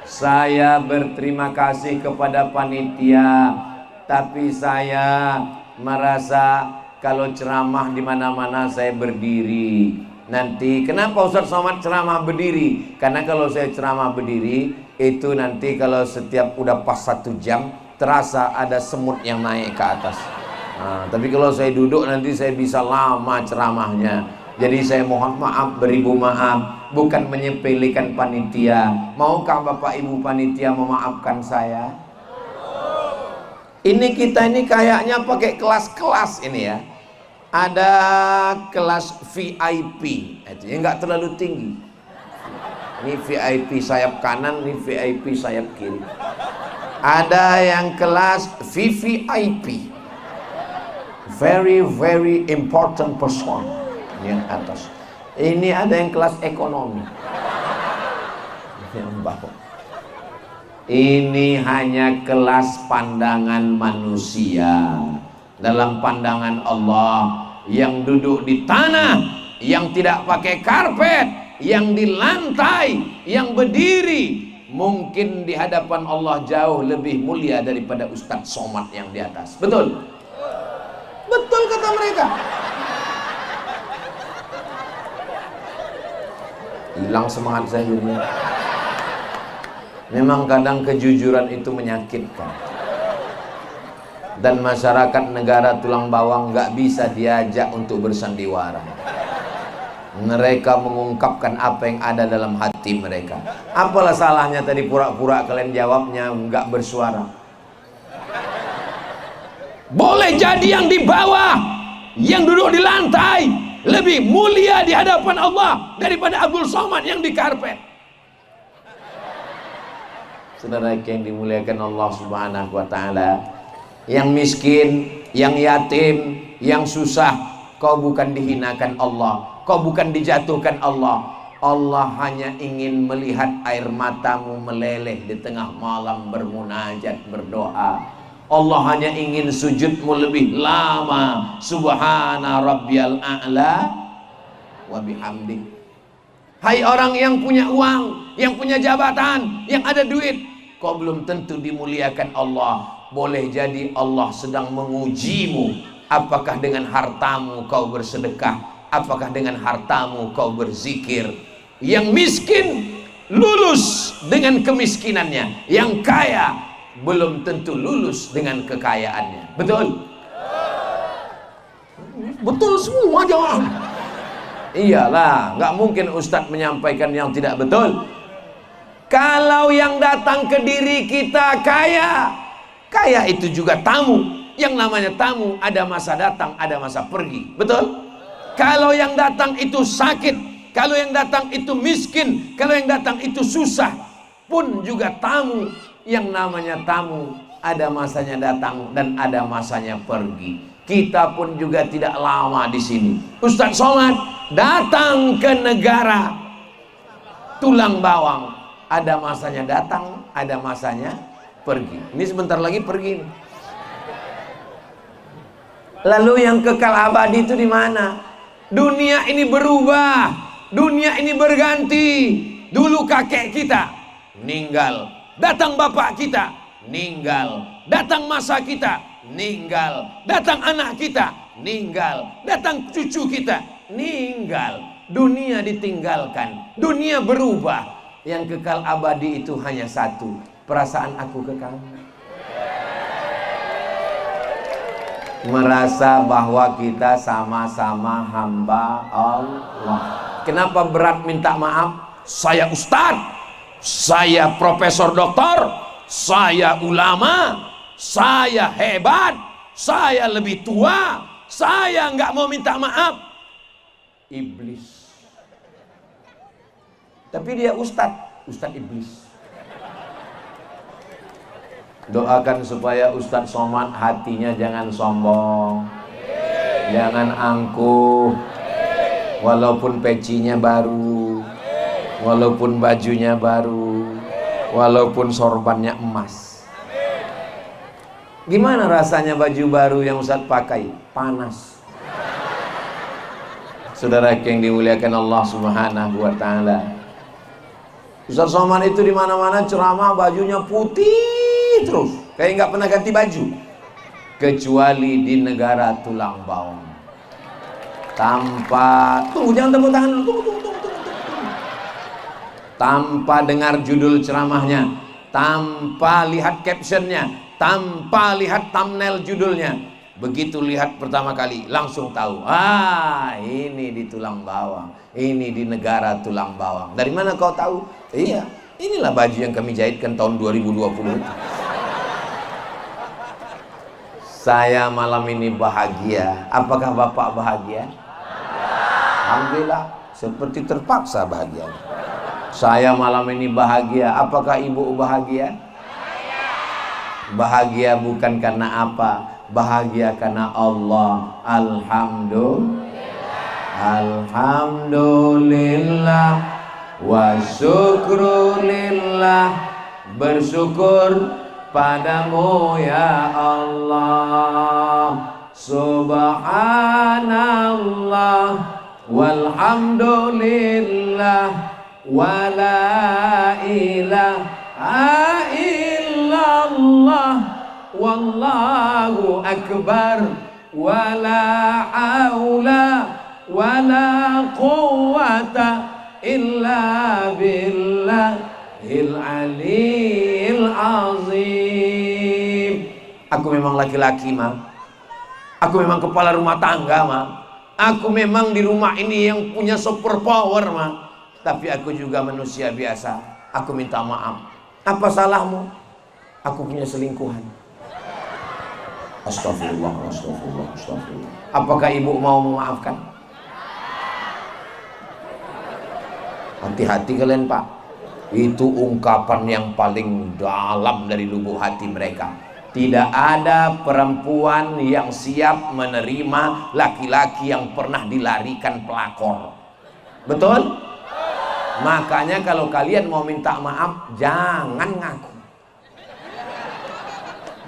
Saya berterima kasih kepada panitia, tapi saya merasa kalau ceramah di mana-mana saya berdiri. Nanti kenapa Ustaz Somad ceramah berdiri? Karena kalau saya ceramah berdiri itu nanti kalau setiap udah pas 1 jam terasa ada semut yang naik ke atas. Nah, tapi kalau saya duduk nanti saya bisa lama ceramahnya. Jadi saya mohon maaf, beribu maaf, bukan menyepelekan panitia. Maukah Bapak Ibu panitia memaafkan saya? Ini kita ini kayaknya pakai kelas-kelas ini ya. Ada kelas VIP, itu yang nggak terlalu tinggi. Ini VIP sayap kanan, ini VIP sayap kiri. Ada yang kelas VVIP. very very important person yang atas. Ini ada yang kelas ekonomi. Yang bawah. Ini hanya kelas pandangan manusia. Dalam pandangan Allah, yang duduk di tanah, yang tidak pakai karpet, yang di lantai, yang berdiri, mungkin di hadapan Allah jauh lebih mulia daripada Ustadz Somad yang di atas. Betul? Betul kata mereka. Hilang semangat saya ini. Memang kadang kejujuran itu menyakitkan. Dan masyarakat negara tulang bawang nggak bisa diajak untuk bersandiwara. Mereka mengungkapkan apa yang ada dalam hati mereka. Apalah salahnya tadi pura-pura kalian jawabnya nggak bersuara? Boleh jadi yang di bawah, yang duduk di lantai lebih mulia di hadapan Allah daripada Abdul Somad yang di karpet. Saudara yang dimuliakan Allah Subhanahu wa taala, yang miskin, yang yatim, yang susah, kau bukan dihinakan Allah, kau bukan dijatuhkan Allah. Allah hanya ingin melihat air matamu meleleh di tengah malam bermunajat, berdoa. Allah hanya ingin sujudmu lebih lama. Subhana rabbiyal a'la wa bihamdi. Hai orang yang punya uang, yang punya jabatan, yang ada duit, kau belum tentu dimuliakan Allah. Boleh jadi Allah sedang mengujimu. Apakah dengan hartamu kau bersedekah? Apakah dengan hartamu kau berzikir? Yang miskin lulus dengan kemiskinannya, yang kaya belum tentu lulus dengan kekayaannya. Betul? Betul semua jawab. Iyalah, nggak mungkin Ustadz menyampaikan yang tidak betul. Kalau yang datang ke diri kita kaya, kaya itu juga tamu. Yang namanya tamu ada masa datang, ada masa pergi. Betul? Kalau yang datang itu sakit, kalau yang datang itu miskin, kalau yang datang itu susah, pun juga tamu. Yang namanya tamu ada masanya datang dan ada masanya pergi. Kita pun juga tidak lama di sini. Ustadz Somad datang ke negara tulang bawang, ada masanya datang, ada masanya pergi. Ini sebentar lagi pergi. Lalu yang kekal abadi itu di mana? Dunia ini berubah, dunia ini berganti. Dulu kakek kita meninggal, datang bapak kita meninggal, datang masa kita meninggal, datang anak kita meninggal, datang cucu kita meninggal. Dunia ditinggalkan, dunia berubah. Yang kekal abadi itu hanya satu, perasaan aku ke kamu. Merasa bahwa kita sama-sama hamba Allah. Kenapa berat minta maaf? Saya ustadz, saya profesor doktor, saya ulama, saya hebat, saya lebih tua, saya nggak mau minta maaf. Iblis. Tapi dia ustadz iblis. Doakan supaya Ustadz Somad hatinya jangan sombong, jangan angkuh, walaupun pecinya baru, walaupun bajunya baru, walaupun sorbannya emas. Gimana rasanya baju baru yang Ustadz pakai? Panas. Saudara yang dimuliakan Allah Subhanahu wa taala, Ustadz Somad itu di mana-mana ceramah bajunya putih terus, kayak nggak pernah ganti baju, kecuali di negara tulang bawang. Tanpa, tunggu jangan tepuk tangan dulu, tunggu. Tanpa dengar judul ceramahnya, tanpa lihat captionnya, tanpa lihat thumbnail judulnya, begitu lihat pertama kali langsung tahu, ini di tulang bawang, ini di negara tulang bawang. Dari mana kau tahu? Iya, inilah baju yang kami jahitkan tahun 2020. Saya malam ini bahagia. Apakah Bapak bahagia? Alhamdulillah, seperti terpaksa bahagia. Saya malam ini bahagia. Apakah Ibu bahagia? Bahagia bukan karena apa? bahagia karena Allah. Alhamdulillah wa syukrulillah, bersyukur padamu ya Allah. Subhanallah walhamdulillah wa la ilaha illallah wallahu akbar wa la haula wa la quwwata illa billahil aliyil azim. Aku memang laki-laki, Ma. Aku memang kepala rumah tangga, Ma. Aku memang di rumah ini yang punya super power, Ma. Tapi aku juga manusia biasa. Aku minta maaf. Apa salahmu? Aku punya selingkuhan. Astagfirullah, astagfirullah, astagfirullah. Apakah ibu mau memaafkan? Hati-hati kalian, Pak. Itu ungkapan yang paling dalam dari lubuk hati mereka. Tidak ada perempuan yang siap menerima laki-laki yang pernah dilarikan pelakor. Betul? Makanya kalau kalian mau minta maaf, jangan ngaku.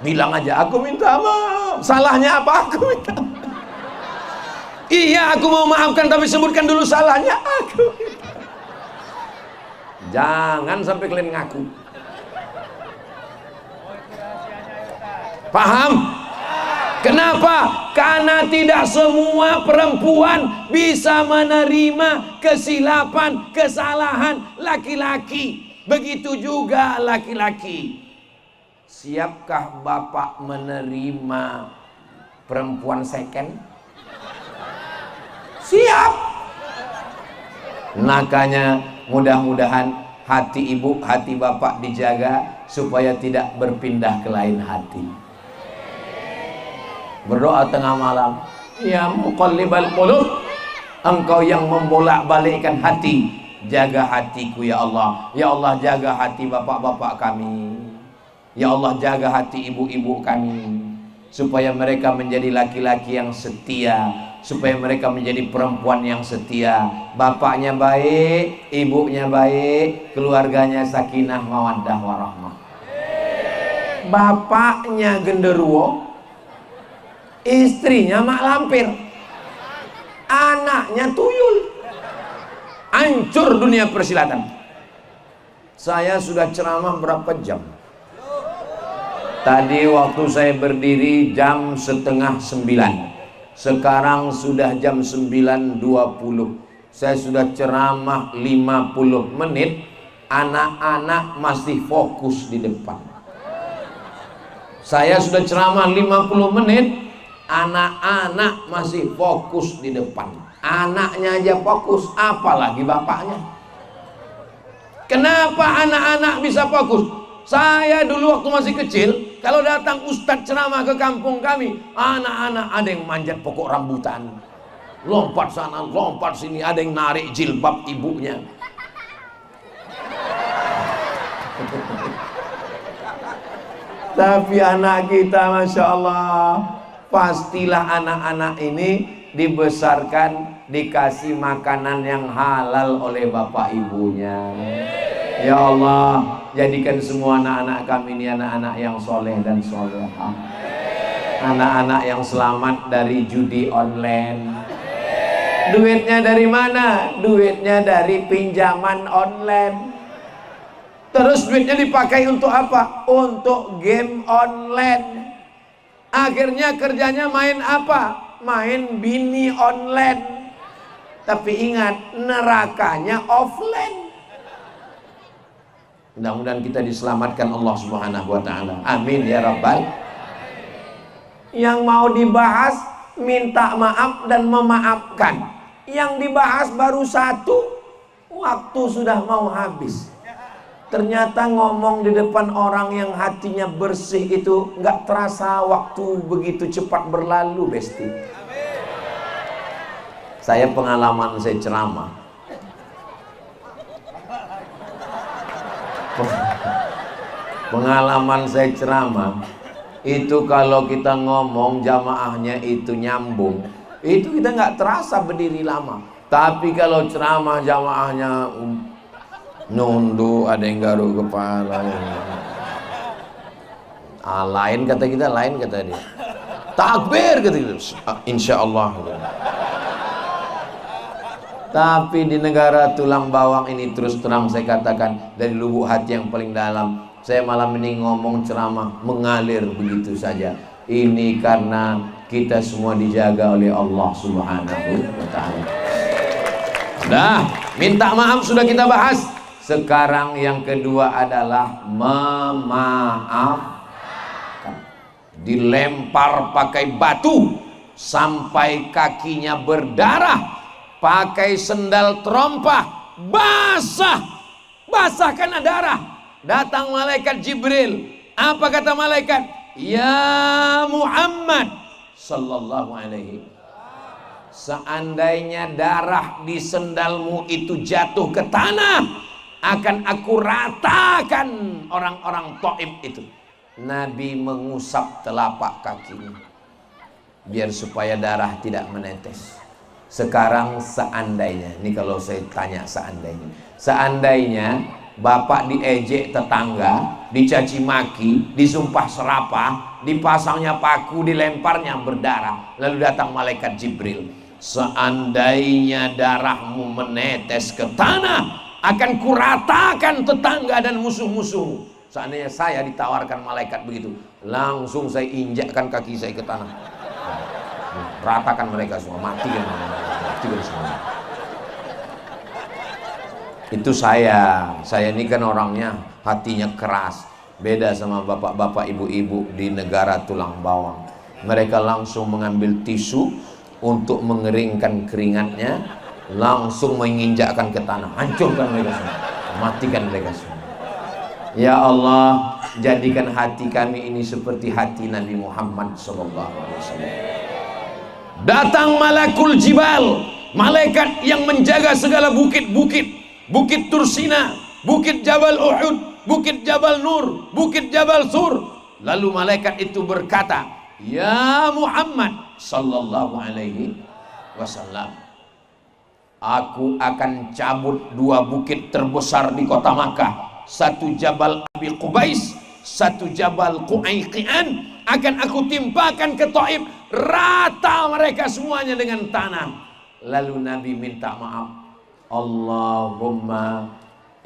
Bilang aja, aku minta maaf. Salahnya apa? Aku minta maaf. Iya, aku mau maafkan, tapi sebutkan dulu salahnya. Aku minta. Jangan sampai kalian ngaku. Paham? Kenapa? Karena tidak semua perempuan bisa menerima kesilapan, kesalahan laki-laki. Begitu juga laki-laki. Siapkah bapak menerima perempuan second? Siap. Makanya mudah-mudahan hati ibu, hati bapak dijaga supaya tidak berpindah ke lain hati. Berdoa tengah malam, ya muqallibal qulub, engkau yang membolak-balikkan hati, jaga hatiku ya Allah. Ya Allah, jaga hati bapak-bapak kami. Ya Allah, jaga hati ibu-ibu kami, supaya mereka menjadi laki-laki yang setia, supaya mereka menjadi perempuan yang setia. Bapaknya baik, ibunya baik, keluarganya sakinah mawaddah warahmah. Bapaknya genderuwo, istrinya mak lampir, anaknya tuyul. Hancur dunia persilatan. Saya sudah ceramah berapa jam? Tadi waktu saya berdiri jam 8:30. Sekarang sudah jam 9.20. Saya sudah ceramah 50 menit. Anak-anak masih fokus di depan. Saya sudah ceramah 50 menit. Anak-anak masih fokus di depan. Anaknya aja fokus, apalagi bapaknya. Kenapa anak-anak bisa fokus? Saya dulu waktu masih kecil, kalau datang ustadz ceramah ke kampung kami, anak-anak ada yang manjat pokok rambutan, lompat sana, lompat sini, ada yang narik jilbab ibunya. Tapi anak kita, Masya Allah, pastilah anak-anak ini dibesarkan, dikasih makanan yang halal oleh bapak ibunya. Ya Allah, jadikan semua anak-anak kami ini anak-anak yang soleh dan solehah, anak-anak yang selamat dari judi online. Duitnya dari mana? Duitnya dari pinjaman online. Terus duitnya dipakai untuk apa? Untuk game online. Akhirnya kerjanya main apa? Main bini online. Tapi ingat, nerakanya offline. Mudah-mudahan kita diselamatkan Allah Subhanahu wa ta'ala. Amin ya rabbal. Yang mau dibahas minta maaf dan memaafkan. Yang dibahas baru satu, waktu sudah mau habis. Ternyata ngomong di depan orang yang hatinya bersih itu nggak terasa waktu begitu cepat berlalu, Besti. Saya pengalaman saya ceramah. Pengalaman saya ceramah, Itu kalau kita ngomong jamaahnya itu nyambung, itu kita nggak terasa berdiri lama. Tapi kalau ceramah jamaahnya nunduk, ada yang garuk kepala, lain kata kita, lain kata dia. Takbir kata kita, insya Allah. Tapi di negara tulang bawang ini, terus terang saya katakan dari lubuk hati yang paling dalam, saya malam ini ngomong ceramah mengalir begitu saja. Ini karena kita semua dijaga oleh Allah Subhanahu wa ta'ala. Dah, minta maaf sudah kita bahas. Sekarang yang kedua adalah memaafkan. Dilempar pakai batu sampai kakinya berdarah, pakai sendal terompah basah, basah karena darah. Datang malaikat Jibril. Apa kata malaikat? Ya Muhammad sallallahu alaihi, seandainya darah di sendalmu itu jatuh ke tanah, akan aku ratakan orang-orang Taif itu. Nabi mengusap telapak kakinya biar supaya darah tidak menetes. Sekarang seandainya, ini kalau saya tanya seandainya bapak diejek tetangga, dicaci maki, disumpah serapah, dipasangnya paku, dilemparnya berdarah, lalu datang malaikat Jibril. Seandainya darahmu menetes ke tanah, akan kuratakan tetangga dan musuh-musuh. Seandainya saya ditawarkan malaikat begitu, langsung saya injakkan kaki saya ke tanah, ratakan mereka semua, matikan semua. Itu saya ini kan orangnya hatinya keras, beda sama bapak-bapak ibu-ibu di negara tulang bawang. Mereka langsung mengambil tisu untuk mengeringkan keringatnya, langsung menginjakkan ke tanah, hancurkan mereka semua, matikan mereka semua. Ya Allah, jadikan hati kami ini seperti hati Nabi Muhammad SAW. Datang malakul jibal, malaikat yang menjaga segala bukit-bukit, bukit Tursina, bukit Jabal Uhud, bukit Jabal Nur, bukit Jabal Sur. Lalu malaikat itu berkata, ya Muhammad sallallahu alaihi wasallam, aku akan cabut dua bukit terbesar di kota Makkah, satu Jabal Abi Qubais, satu Jabal Qu'aiqian, akan aku timpakan ke Taif, rata mereka semuanya dengan tanah. Lalu Nabi minta maaf, Allahumma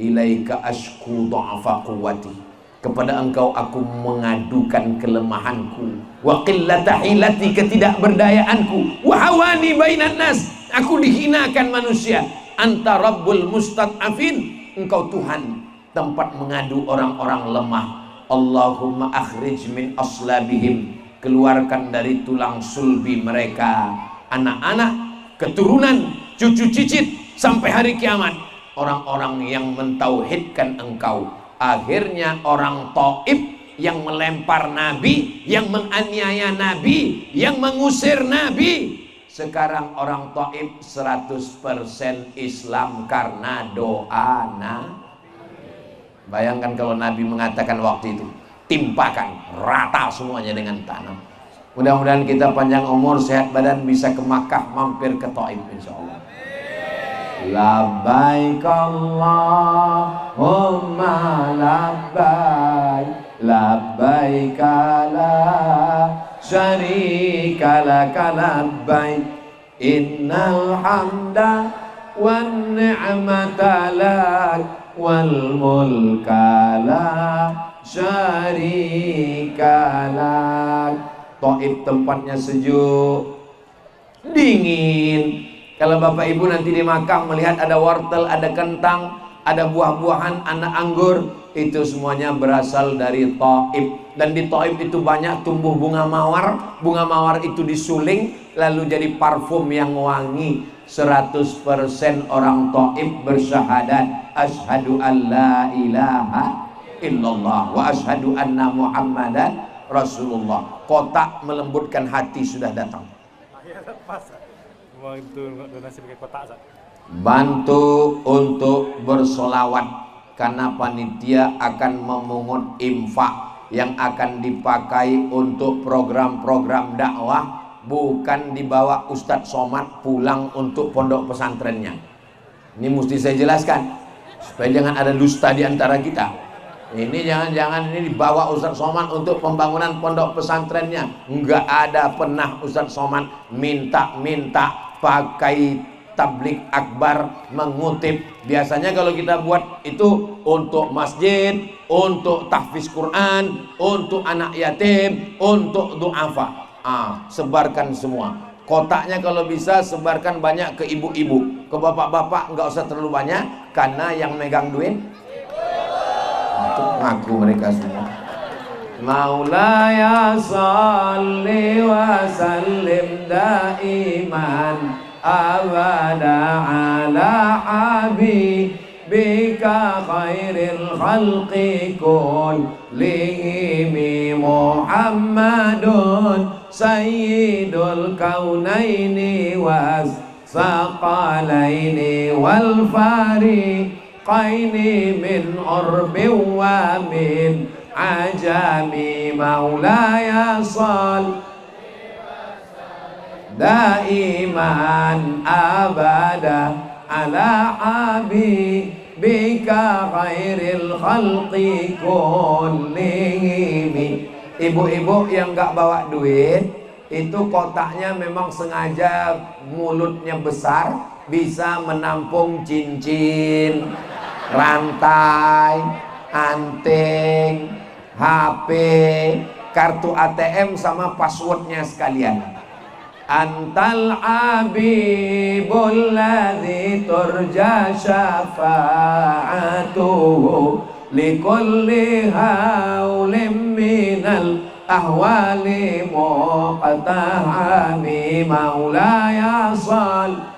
ilaika ashku du'afa quwwati, kepada engkau aku mengadukan kelemahanku, wa qillata hilati, ketidakberdayaanku, wa hawani bainan nas, aku dihinakan manusia, anta rabbul mustad'afin, engkau Tuhan tempat mengadu orang-orang lemah. Allahumma akhrij min aslabihim, keluarkan dari tulang sulbi mereka, anak-anak, keturunan, cucu cicit sampai hari kiamat, orang-orang yang mentauhidkan engkau. Akhirnya orang Taif yang melempar Nabi, yang menganiaya Nabi, yang mengusir Nabi, sekarang orang Taif 100% Islam karena doa Nabi. Bayangkan kalau Nabi mengatakan waktu itu, timpakan, rata semuanya dengan tanah. Mudah-mudahan kita panjang umur, sehat badan, bisa ke Makkah, mampir ke Taif insyaallah. Labbaik Allahumma labbaik, labbaik la syarika laka labbaik, innal hamda wan ni'mata lak wal mulka la syarika lak. Taif tempatnya sejuk, dingin. Kalau bapak ibu nanti di Makkah melihat ada wortel, ada kentang, ada buah-buahan, anak anggur, itu semuanya berasal dari Taif. Dan di Taif itu banyak tumbuh bunga mawar. Bunga mawar itu disuling lalu jadi parfum yang wangi. 100% orang Taif bersyahadat asyhadu an la ilaha illallah wa asyhadu anna muhammadan rasulullah. Kotak melembutkan hati sudah datang. Bantu untuk bersolawat, karena panitia akan memungut infak yang akan dipakai untuk program-program dakwah, bukan dibawa Ustadz Somad pulang untuk pondok pesantrennya. Ini mesti saya jelaskan supaya jangan ada dusta di antara kita. Ini jangan-jangan ini dibawa Ustadz Somad untuk pembangunan pondok pesantrennya. Enggak ada pernah Ustadz Somad minta pakai tablik akbar mengutip. Biasanya kalau kita buat itu untuk masjid, untuk tahfiz Quran, untuk anak yatim, untuk du'afa. Sebarkan semua. Kotaknya kalau bisa sebarkan banyak ke ibu-ibu, ke bapak-bapak nggak usah terlalu banyak, karena yang megang duit itu ngaku mereka semua. Maulaya salli wa sallim daiman abada ala habibika khairil khalqi kullihim Muhammadun sayyidul kaunaini was saqalaini wal fariqaini min urbi wa min ajami maulaya salli daiman abada ala habibika khairil khalqi kullihim. Ibu-ibu yang gak bawa duit itu kotaknya memang sengaja mulutnya besar, bisa menampung cincin, rantai, anting, HP, kartu ATM sama passwordnya sekalian. Antal abibul ladzi turja syafa'atuhu likulli haulim minal ahwali muqtahami maulaya sal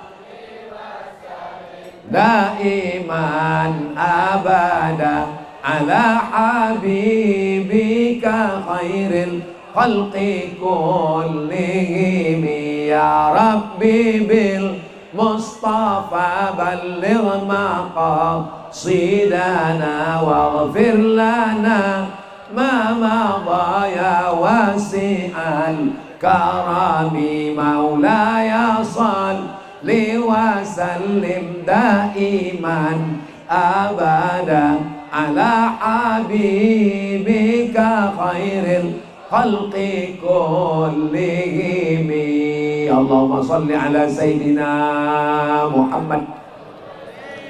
daiman abada ala habibika khairil khalqi kullihim ya rabbi bil mustafa balligh maqasidana waghfir lana ma madha ya wasi'al karami maulaya salli wa sallim daiman abada ala habibika khairil khalqi kullihim. Allahumma salli ala Sayyidina Muhammad.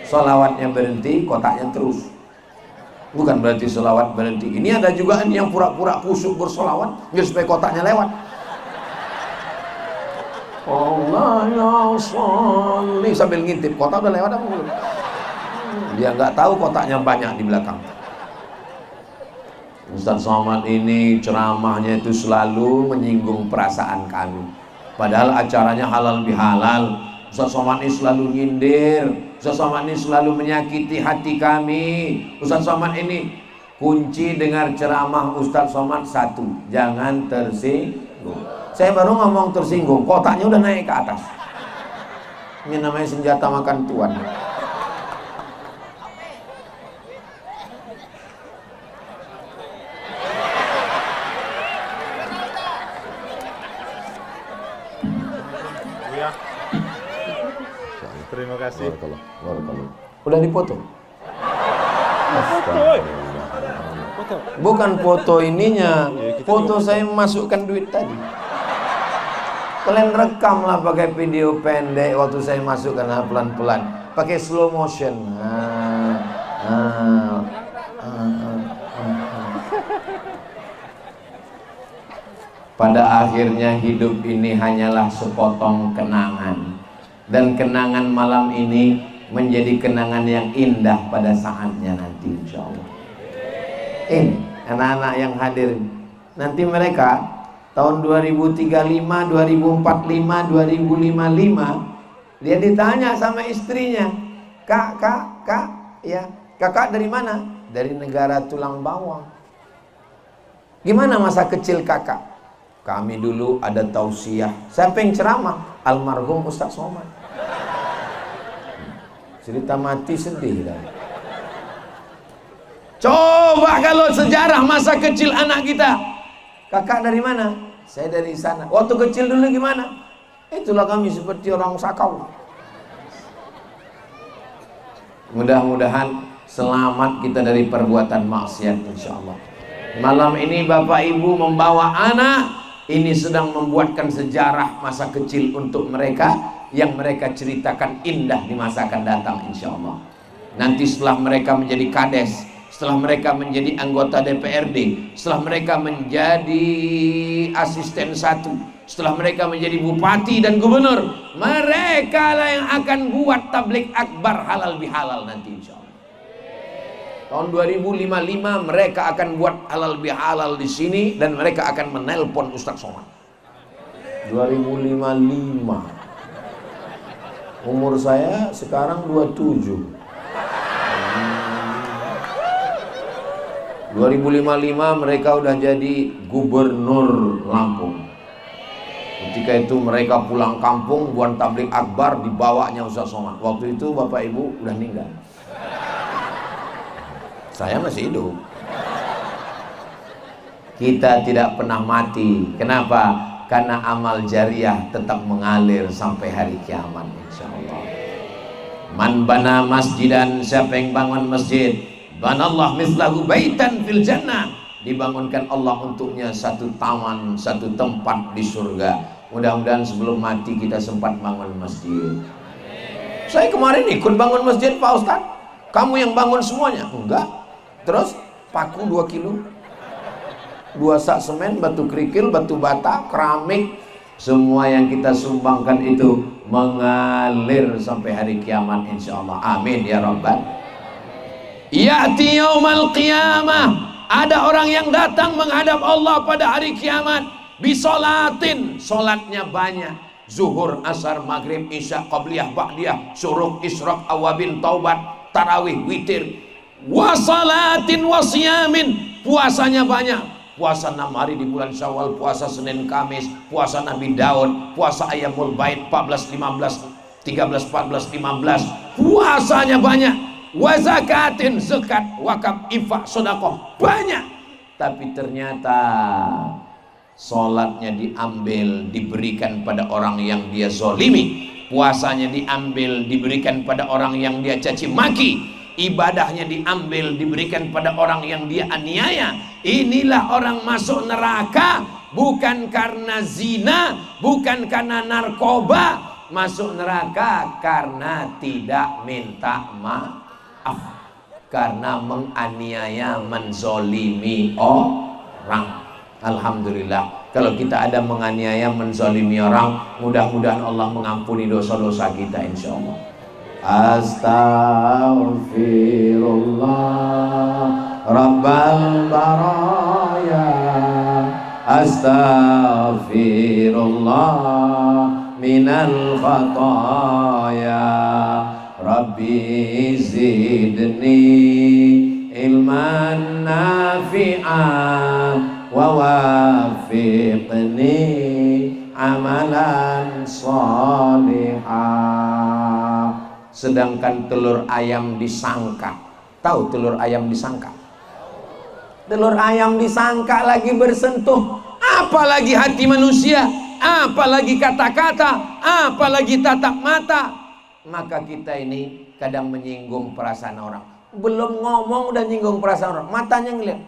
Salawatnya berhenti, kotaknya terus. Bukan berarti salawat berhenti. Ini ada juga yang pura-pura khusyuk bersolawat biar supaya kotaknya lewat. Allahumma salli sambil ngintip, kotak udah lewat apa belum? Dia nggak tahu kotaknya banyak di belakang. Ustadz Somad ini ceramahnya itu selalu menyinggung perasaan kami, padahal acaranya halal bihalal. Ustadz Somad ini selalu nyindir, Ustadz Somad ini selalu menyakiti hati kami. Ustadz Somad ini, kunci dengar ceramah Ustadz Somad satu, jangan tersinggung. Saya baru ngomong tersinggung, kotaknya udah naik ke atas. Ini namanya senjata makan tuan. Terima kasih. Udah dipoto? Bukan foto ininya, foto saya masukkan duit tadi. Kalian rekam lah pakai video pendek waktu saya masukkan pelan-pelan, pakai slow motion. Pada akhirnya hidup ini hanyalah sepotong kenangan. Dan kenangan malam ini menjadi kenangan yang indah pada saatnya nanti insya Allah. Ini anak-anak yang hadir nanti, mereka tahun 2035, 2045, 2055 dia ditanya sama istrinya, kak, ya kakak dari mana? Dari negara tulang bawang. Gimana masa kecil kakak? Kami dulu ada tausiah. Siapa yang ceramah? Almarhum Ustadz Somad. Cerita mati sedih dah. Coba kalau sejarah masa kecil anak kita. Kakak dari mana? Saya dari sana. Waktu kecil dulu gimana? Itulah kami seperti orang sakau. Mudah-mudahan selamat kita dari perbuatan maksiat insyaallah. Malam ini Bapak Ibu membawa anak ini sedang membuatkan sejarah masa kecil untuk mereka yang mereka ceritakan indah di masa akan datang insyaallah. Nanti setelah mereka menjadi kades, setelah mereka menjadi anggota DPRD, setelah mereka menjadi asisten 1, setelah mereka menjadi bupati dan gubernur, mereka lah yang akan buat tablik akbar halal bihalal nanti insyaallah. Tahun 2055 mereka akan buat halal bihalal di sini dan mereka akan menelpon Ustaz Somad. 2055. Umur saya sekarang 27. 2055 mereka udah jadi gubernur Lampung. Ketika itu mereka pulang kampung buat tablik akbar, dibawanya Ustaz Somad. Waktu itu Bapak Ibu udah meninggal. Saya masih hidup. Kita tidak pernah mati. Kenapa? Karena amal jariah tetap mengalir sampai hari kiamat insyaallah. Man bana masjidan, siapa yang bangun masjid, banallah mislahu baitan fil jannah, dibangunkan Allah untuknya satu taman, satu tempat di surga. Mudah-mudahan sebelum mati kita sempat bangun masjid. Saya kemarin ikut bangun masjid Pak Ustaz. Kamu yang bangun semuanya? Enggak. Terus paku 2 kilo, 2 sak semen, batu kerikil, batu bata, keramik, semua yang kita sumbangkan itu mengalir sampai hari kiamat insyaallah. Amin ya rabbal. Ya'ti yaumal qiyamah, ada orang yang datang menghadap Allah pada hari kiamat, bisolatin, solatnya banyak, zuhur, asar, maghrib, isya, qabliyah, ba'diyah, syuruk, isyraq, awabin, taubat, tarawih, witir, wasalatin wasiyamin, puasanya banyak, puasa 6 hari di bulan Syawal, puasa Senin Kamis, puasa Nabi Daud, puasa Ayyamul Bait 14, 15, 13, 14, 15, puasanya banyak, wazakatin, zakat, wakaf, infak, sedekah banyak, tapi ternyata sholatnya diambil diberikan pada orang yang dia zolimi, puasanya diambil diberikan pada orang yang dia caci maki, ibadahnya diambil diberikan pada orang yang dia aniaya. Inilah orang masuk neraka bukan karena zina, bukan karena narkoba, masuk neraka karena tidak minta maaf, karena menganiaya, menzolimi orang. Alhamdulillah, kalau kita ada menganiaya, menzolimi orang, mudah-mudahan Allah mengampuni dosa-dosa kita insyaallah. Astaghfirullah Rabbal baraya, astaghfirullah minal khataya, Rabbi zidni ilman nafi'an wa wafiqni amalan salihah. Sedangkan telur ayam disangka, tahu telur ayam disangka? Telur ayam disangka lagi bersentuh, apalagi hati manusia, apalagi kata-kata, apalagi tatap mata. Maka kita ini kadang menyinggung perasaan orang, belum ngomong udah nyinggung perasaan orang, matanya ngeliat,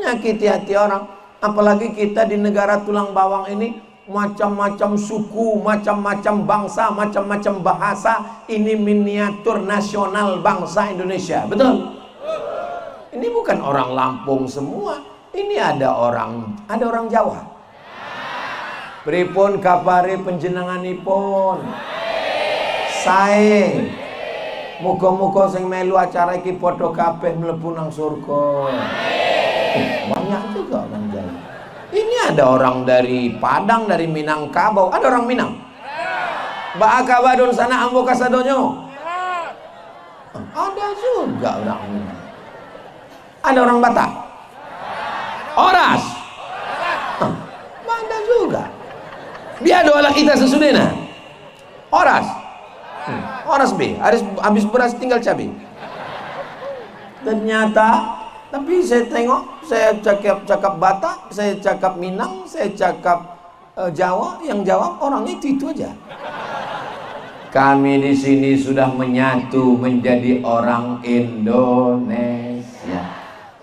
nyakiti hati orang. Apalagi kita di negara tulang bawang ini, macam-macam suku, macam-macam bangsa, macam-macam bahasa. Ini miniatur nasional bangsa Indonesia, betul? Ini bukan orang Lampung semua, ini ada orang Jawa. Pripun kapare panjenenganipun? Sae. Muga-muga sing melu acara iki padha kabeh mlebu nang surga. Banyak juga orang Jawa. Ini ada orang dari Padang, dari Minangkabau, ada orang Minang. Ba'aka badun sana ambo kasadonyo. Ada juga orang Minang. Ada orang Batak. Oras. Ada juga. Dia doa kita sesudahnya. Oras. Oras B, habis beras tinggal cabai. Ternyata, tapi saya tengok, saya cakap Batak, saya cakap Minang, saya cakap Jawa, yang jawab orangnya itu aja. Kami di sini sudah menyatu menjadi orang Indonesia.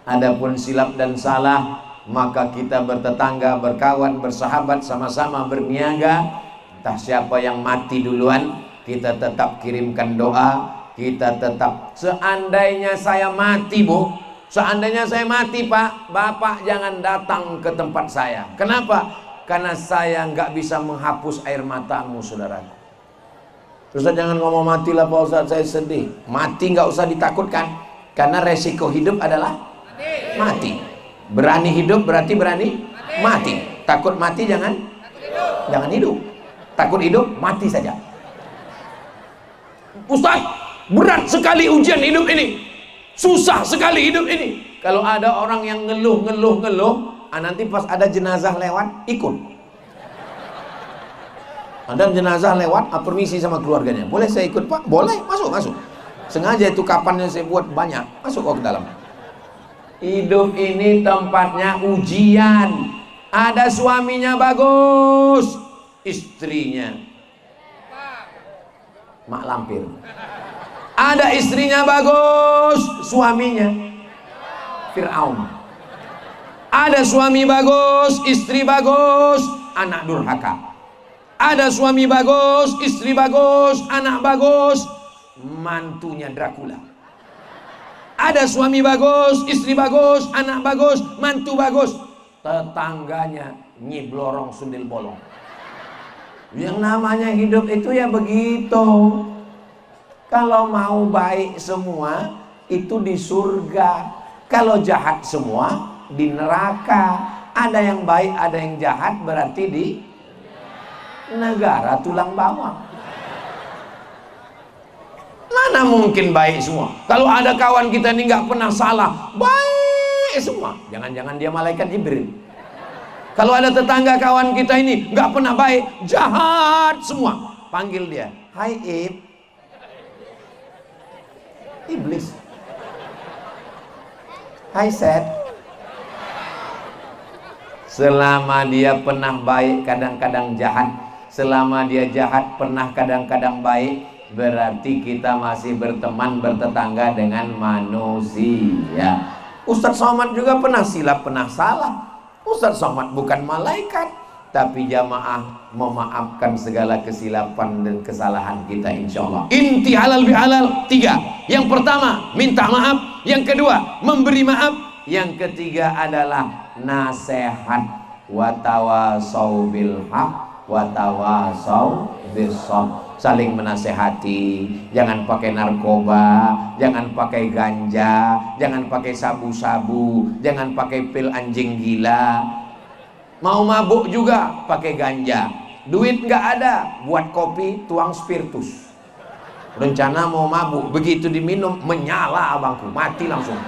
Adapun silap dan salah, maka kita bertetangga, berkawan, bersahabat, sama-sama berniaga. Entah siapa yang mati duluan, kita tetap kirimkan doa. Kita tetap, seandainya saya mati Bu, seandainya saya mati Pak, Bapak jangan datang ke tempat saya. Kenapa? Karena saya nggak bisa menghapus air matamu, saudaraku. Ustaz jangan ngomong matilah Pak Ustaz, saya sedih. Mati nggak usah ditakutkan, karena resiko hidup adalah mati. Berani hidup berarti berani mati. Takut mati jangan hidup. Takut hidup mati saja. Ustaz, berat sekali ujian hidup ini, susah sekali hidup ini. Kalau ada orang yang ngeluh, nanti pas ada jenazah lewat, ikut. Ada jenazah lewat, permisi sama keluarganya, boleh saya ikut Pak? Boleh, masuk. Sengaja itu kapannya saya buat banyak, masuk ke dalam. Hidup ini tempatnya ujian. Ada suaminya bagus, istrinya mak lampir. Ada istrinya bagus, suaminya Fir'aun. Ada suami bagus, istri bagus, anak durhaka. Ada suami bagus, istri bagus, anak bagus, mantunya Dracula. Ada suami bagus, istri bagus, anak bagus, mantu bagus, tetangganya Nyi Blorong Sundel Bolong. Yang namanya hidup itu ya begitu. Kalau mau baik semua itu di surga, kalau jahat semua di neraka. Ada yang baik, ada yang jahat, berarti di negara tulang bawang. Mana mungkin baik semua? Kalau ada kawan kita ini nggak pernah salah, baik semua. Jangan-jangan dia malaikat Jibril. Kalau ada tetangga kawan kita ini nggak pernah baik, jahat semua. Panggil dia, hai Ib. Iblis. Hai Seth. Selama dia pernah baik, kadang-kadang jahat. Selama dia jahat, pernah kadang-kadang baik, berarti kita masih berteman, bertetangga dengan manusia. Ustadz Somad juga pernah silap, pernah salah. Ustadz Somad bukan malaikat, tapi jamaah memaafkan segala kesilapan dan kesalahan kita insyaallah. Inti halal bihalal 3. Yang pertama minta maaf, yang kedua memberi maaf, yang ketiga adalah nasihat. Watawasau bil haq watawasau bis sabr. Saling menasehati, jangan pakai narkoba, jangan pakai ganja, jangan pakai sabu-sabu, jangan pakai pil anjing gila. Mau mabuk juga pakai ganja. Duit nggak ada, buat kopi tuang spiritus. Rencana mau mabuk, begitu diminum menyala abangku, mati langsung.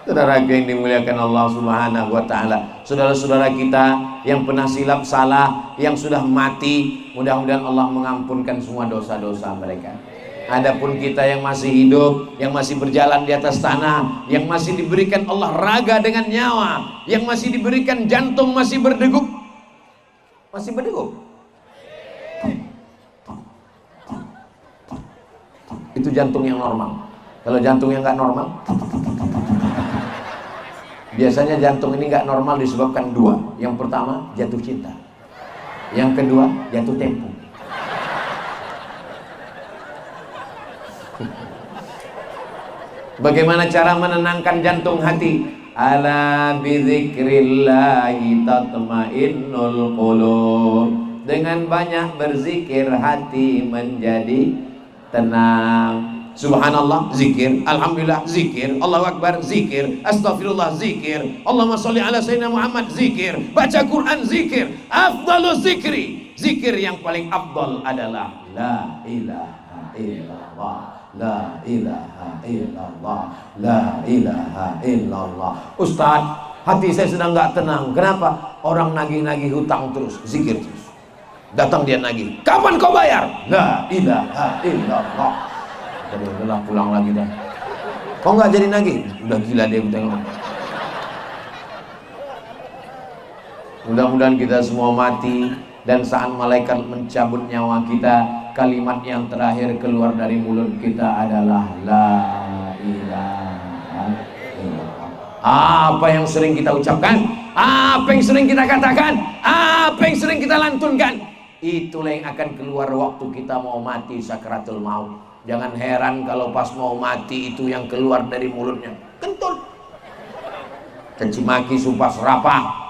Saudara yang dimuliakan Allah Subhanahu wa taala, saudara-saudara kita yang pernah silap salah, yang sudah mati, mudah-mudahan Allah mengampunkan semua dosa-dosa mereka. Adapun kita yang masih hidup, yang masih berjalan di atas tanah, yang masih diberikan Allah raga dengan nyawa, yang masih diberikan jantung masih berdegup. Masih berdegup. Itu jantung yang normal. Kalau jantung yang nggak normal, biasanya jantung ini nggak normal disebabkan 2. Yang pertama jatuh cinta, yang kedua jatuh tempo. Bagaimana cara menenangkan jantung hati? Ala bidzikrillahi tatmainnul qulub. Dengan banyak berzikir hati menjadi tenang. Subhanallah zikir, alhamdulillah zikir, Allahu akbar zikir, astagfirullah zikir, Allahumma sholli ala sayyidina Muhammad zikir, baca Quran zikir. Afdaluz zikri, zikir yang paling afdal adalah la ilaha illallah, la ilaha illallah, la ilaha illallah. Ustaz, hati saya sedang nggak tenang. Kenapa? Orang nagih-nagih hutang terus, zikir terus. Datang dia nagih. Kapan kau bayar? La ilaha illallah. Udah pulang lagi dah. Kok nggak jadi nagih? Udah gila dia, tengok. Mudah-mudahan kita semua mati dan saat malaikat mencabut nyawa kita, kalimat yang terakhir keluar dari mulut kita adalah la ilaha illallah. Apa yang sering kita ucapkan, apa yang sering kita katakan, apa yang sering kita lantunkan, itulah yang akan keluar waktu kita mau mati sakaratul maut. Jangan heran kalau pas mau mati itu yang keluar dari mulutnya kentut, caci maki, sumpah serapah.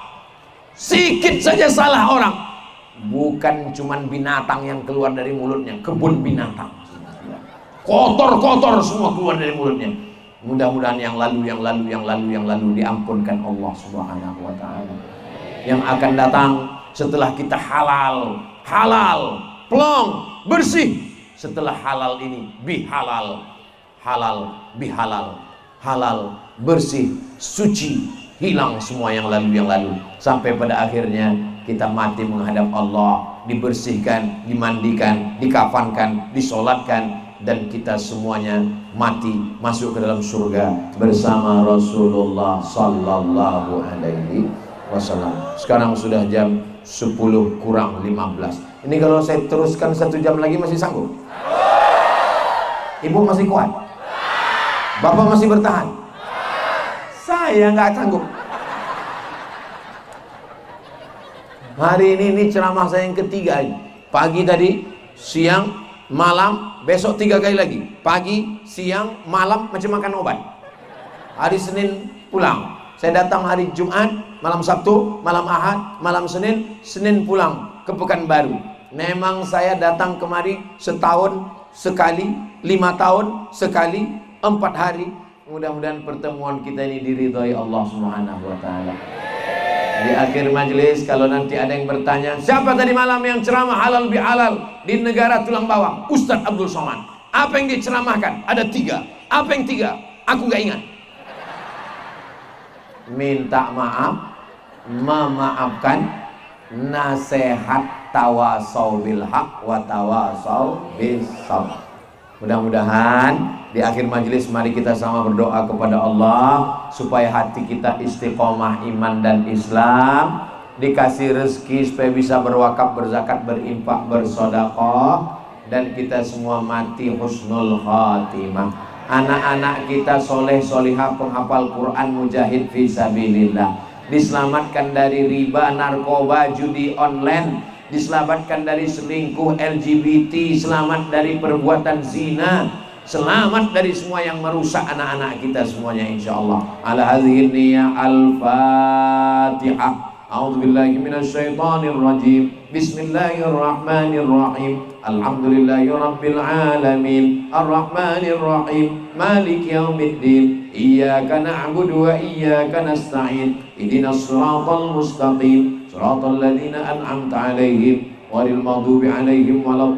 Sikit saja salah orang, bukan cuman binatang yang keluar dari mulutnya, kebun binatang kotor-kotor semua keluar dari mulutnya. Mudah-mudahan yang lalu diampunkan Allah Subhanahu wa ta'ala. Yang akan datang setelah kita halal, plong, bersih. Setelah halal ini bihalal, halal bihalal, halal, bersih, suci, hilang semua yang lalu, sampai pada akhirnya kita mati menghadap Allah, dibersihkan, dimandikan, dikafankan, disolatkan, dan kita semuanya mati masuk ke dalam surga bersama Rasulullah sallallahu alaihi wasallam. Sekarang sudah jam 10 kurang 15. Ini kalau saya teruskan 1 jam lagi masih sanggup? Ibu masih kuat? Bapak masih bertahan? Saya nggak sanggup. Hari ini ceramah saya yang ketiga. Pagi tadi, siang, malam, besok 3 kali lagi. Pagi, siang, malam, macam makan obat. Hari Senin pulang. Saya datang hari Jumat, malam Sabtu, malam Ahad, malam Senin, Senin pulang ke Pekanbaru. Memang saya datang kemari setahun sekali, 5 tahun sekali, 4 hari. Mudah-mudahan pertemuan kita ini diridhai Allah Subhanahu wa ta'ala. Di akhir majelis, kalau nanti ada yang bertanya, siapa tadi malam yang ceramah halal bihalal di negara tulang bawang? Ustadz Abdul Somad. Apa yang diceramahkan? Ada 3. Apa yang 3? Aku gak ingat. Minta maaf, memaafkan, nasihat, tawasau bil haq wa tawasau bis sabr. Mudah-mudahan di akhir majelis mari kita sama berdoa kepada Allah supaya hati kita istiqomah iman dan Islam, dikasih rezeki supaya bisa berwakaf, berzakat, berinfak, bersedekah, dan kita semua mati husnul khatimah. Anak-anak kita soleh solihah, penghafal Quran, mujahid fisabilillah, diselamatkan dari riba, narkoba, judi online, diselamatkan dari selingkuh, LGBT, selamat dari perbuatan zina, selamat dari semua yang merusak anak-anak kita semuanya insyaallah. Ala hadhihi niyyah al-Fatihah. A'udzubillahi minasyaitonir rajim. Bismillahirrahmanirrahim. Alhamdulillahirabbil alamin. Arrahmanir rahim. Maliki yaumiddin. Iyyaka na'budu wa iyyaka nasta'in. Ihdinas siratal mustaqim. Siratal ladzina an'amta 'alaihim ghairil maghdubi 'alaihim waladdallin.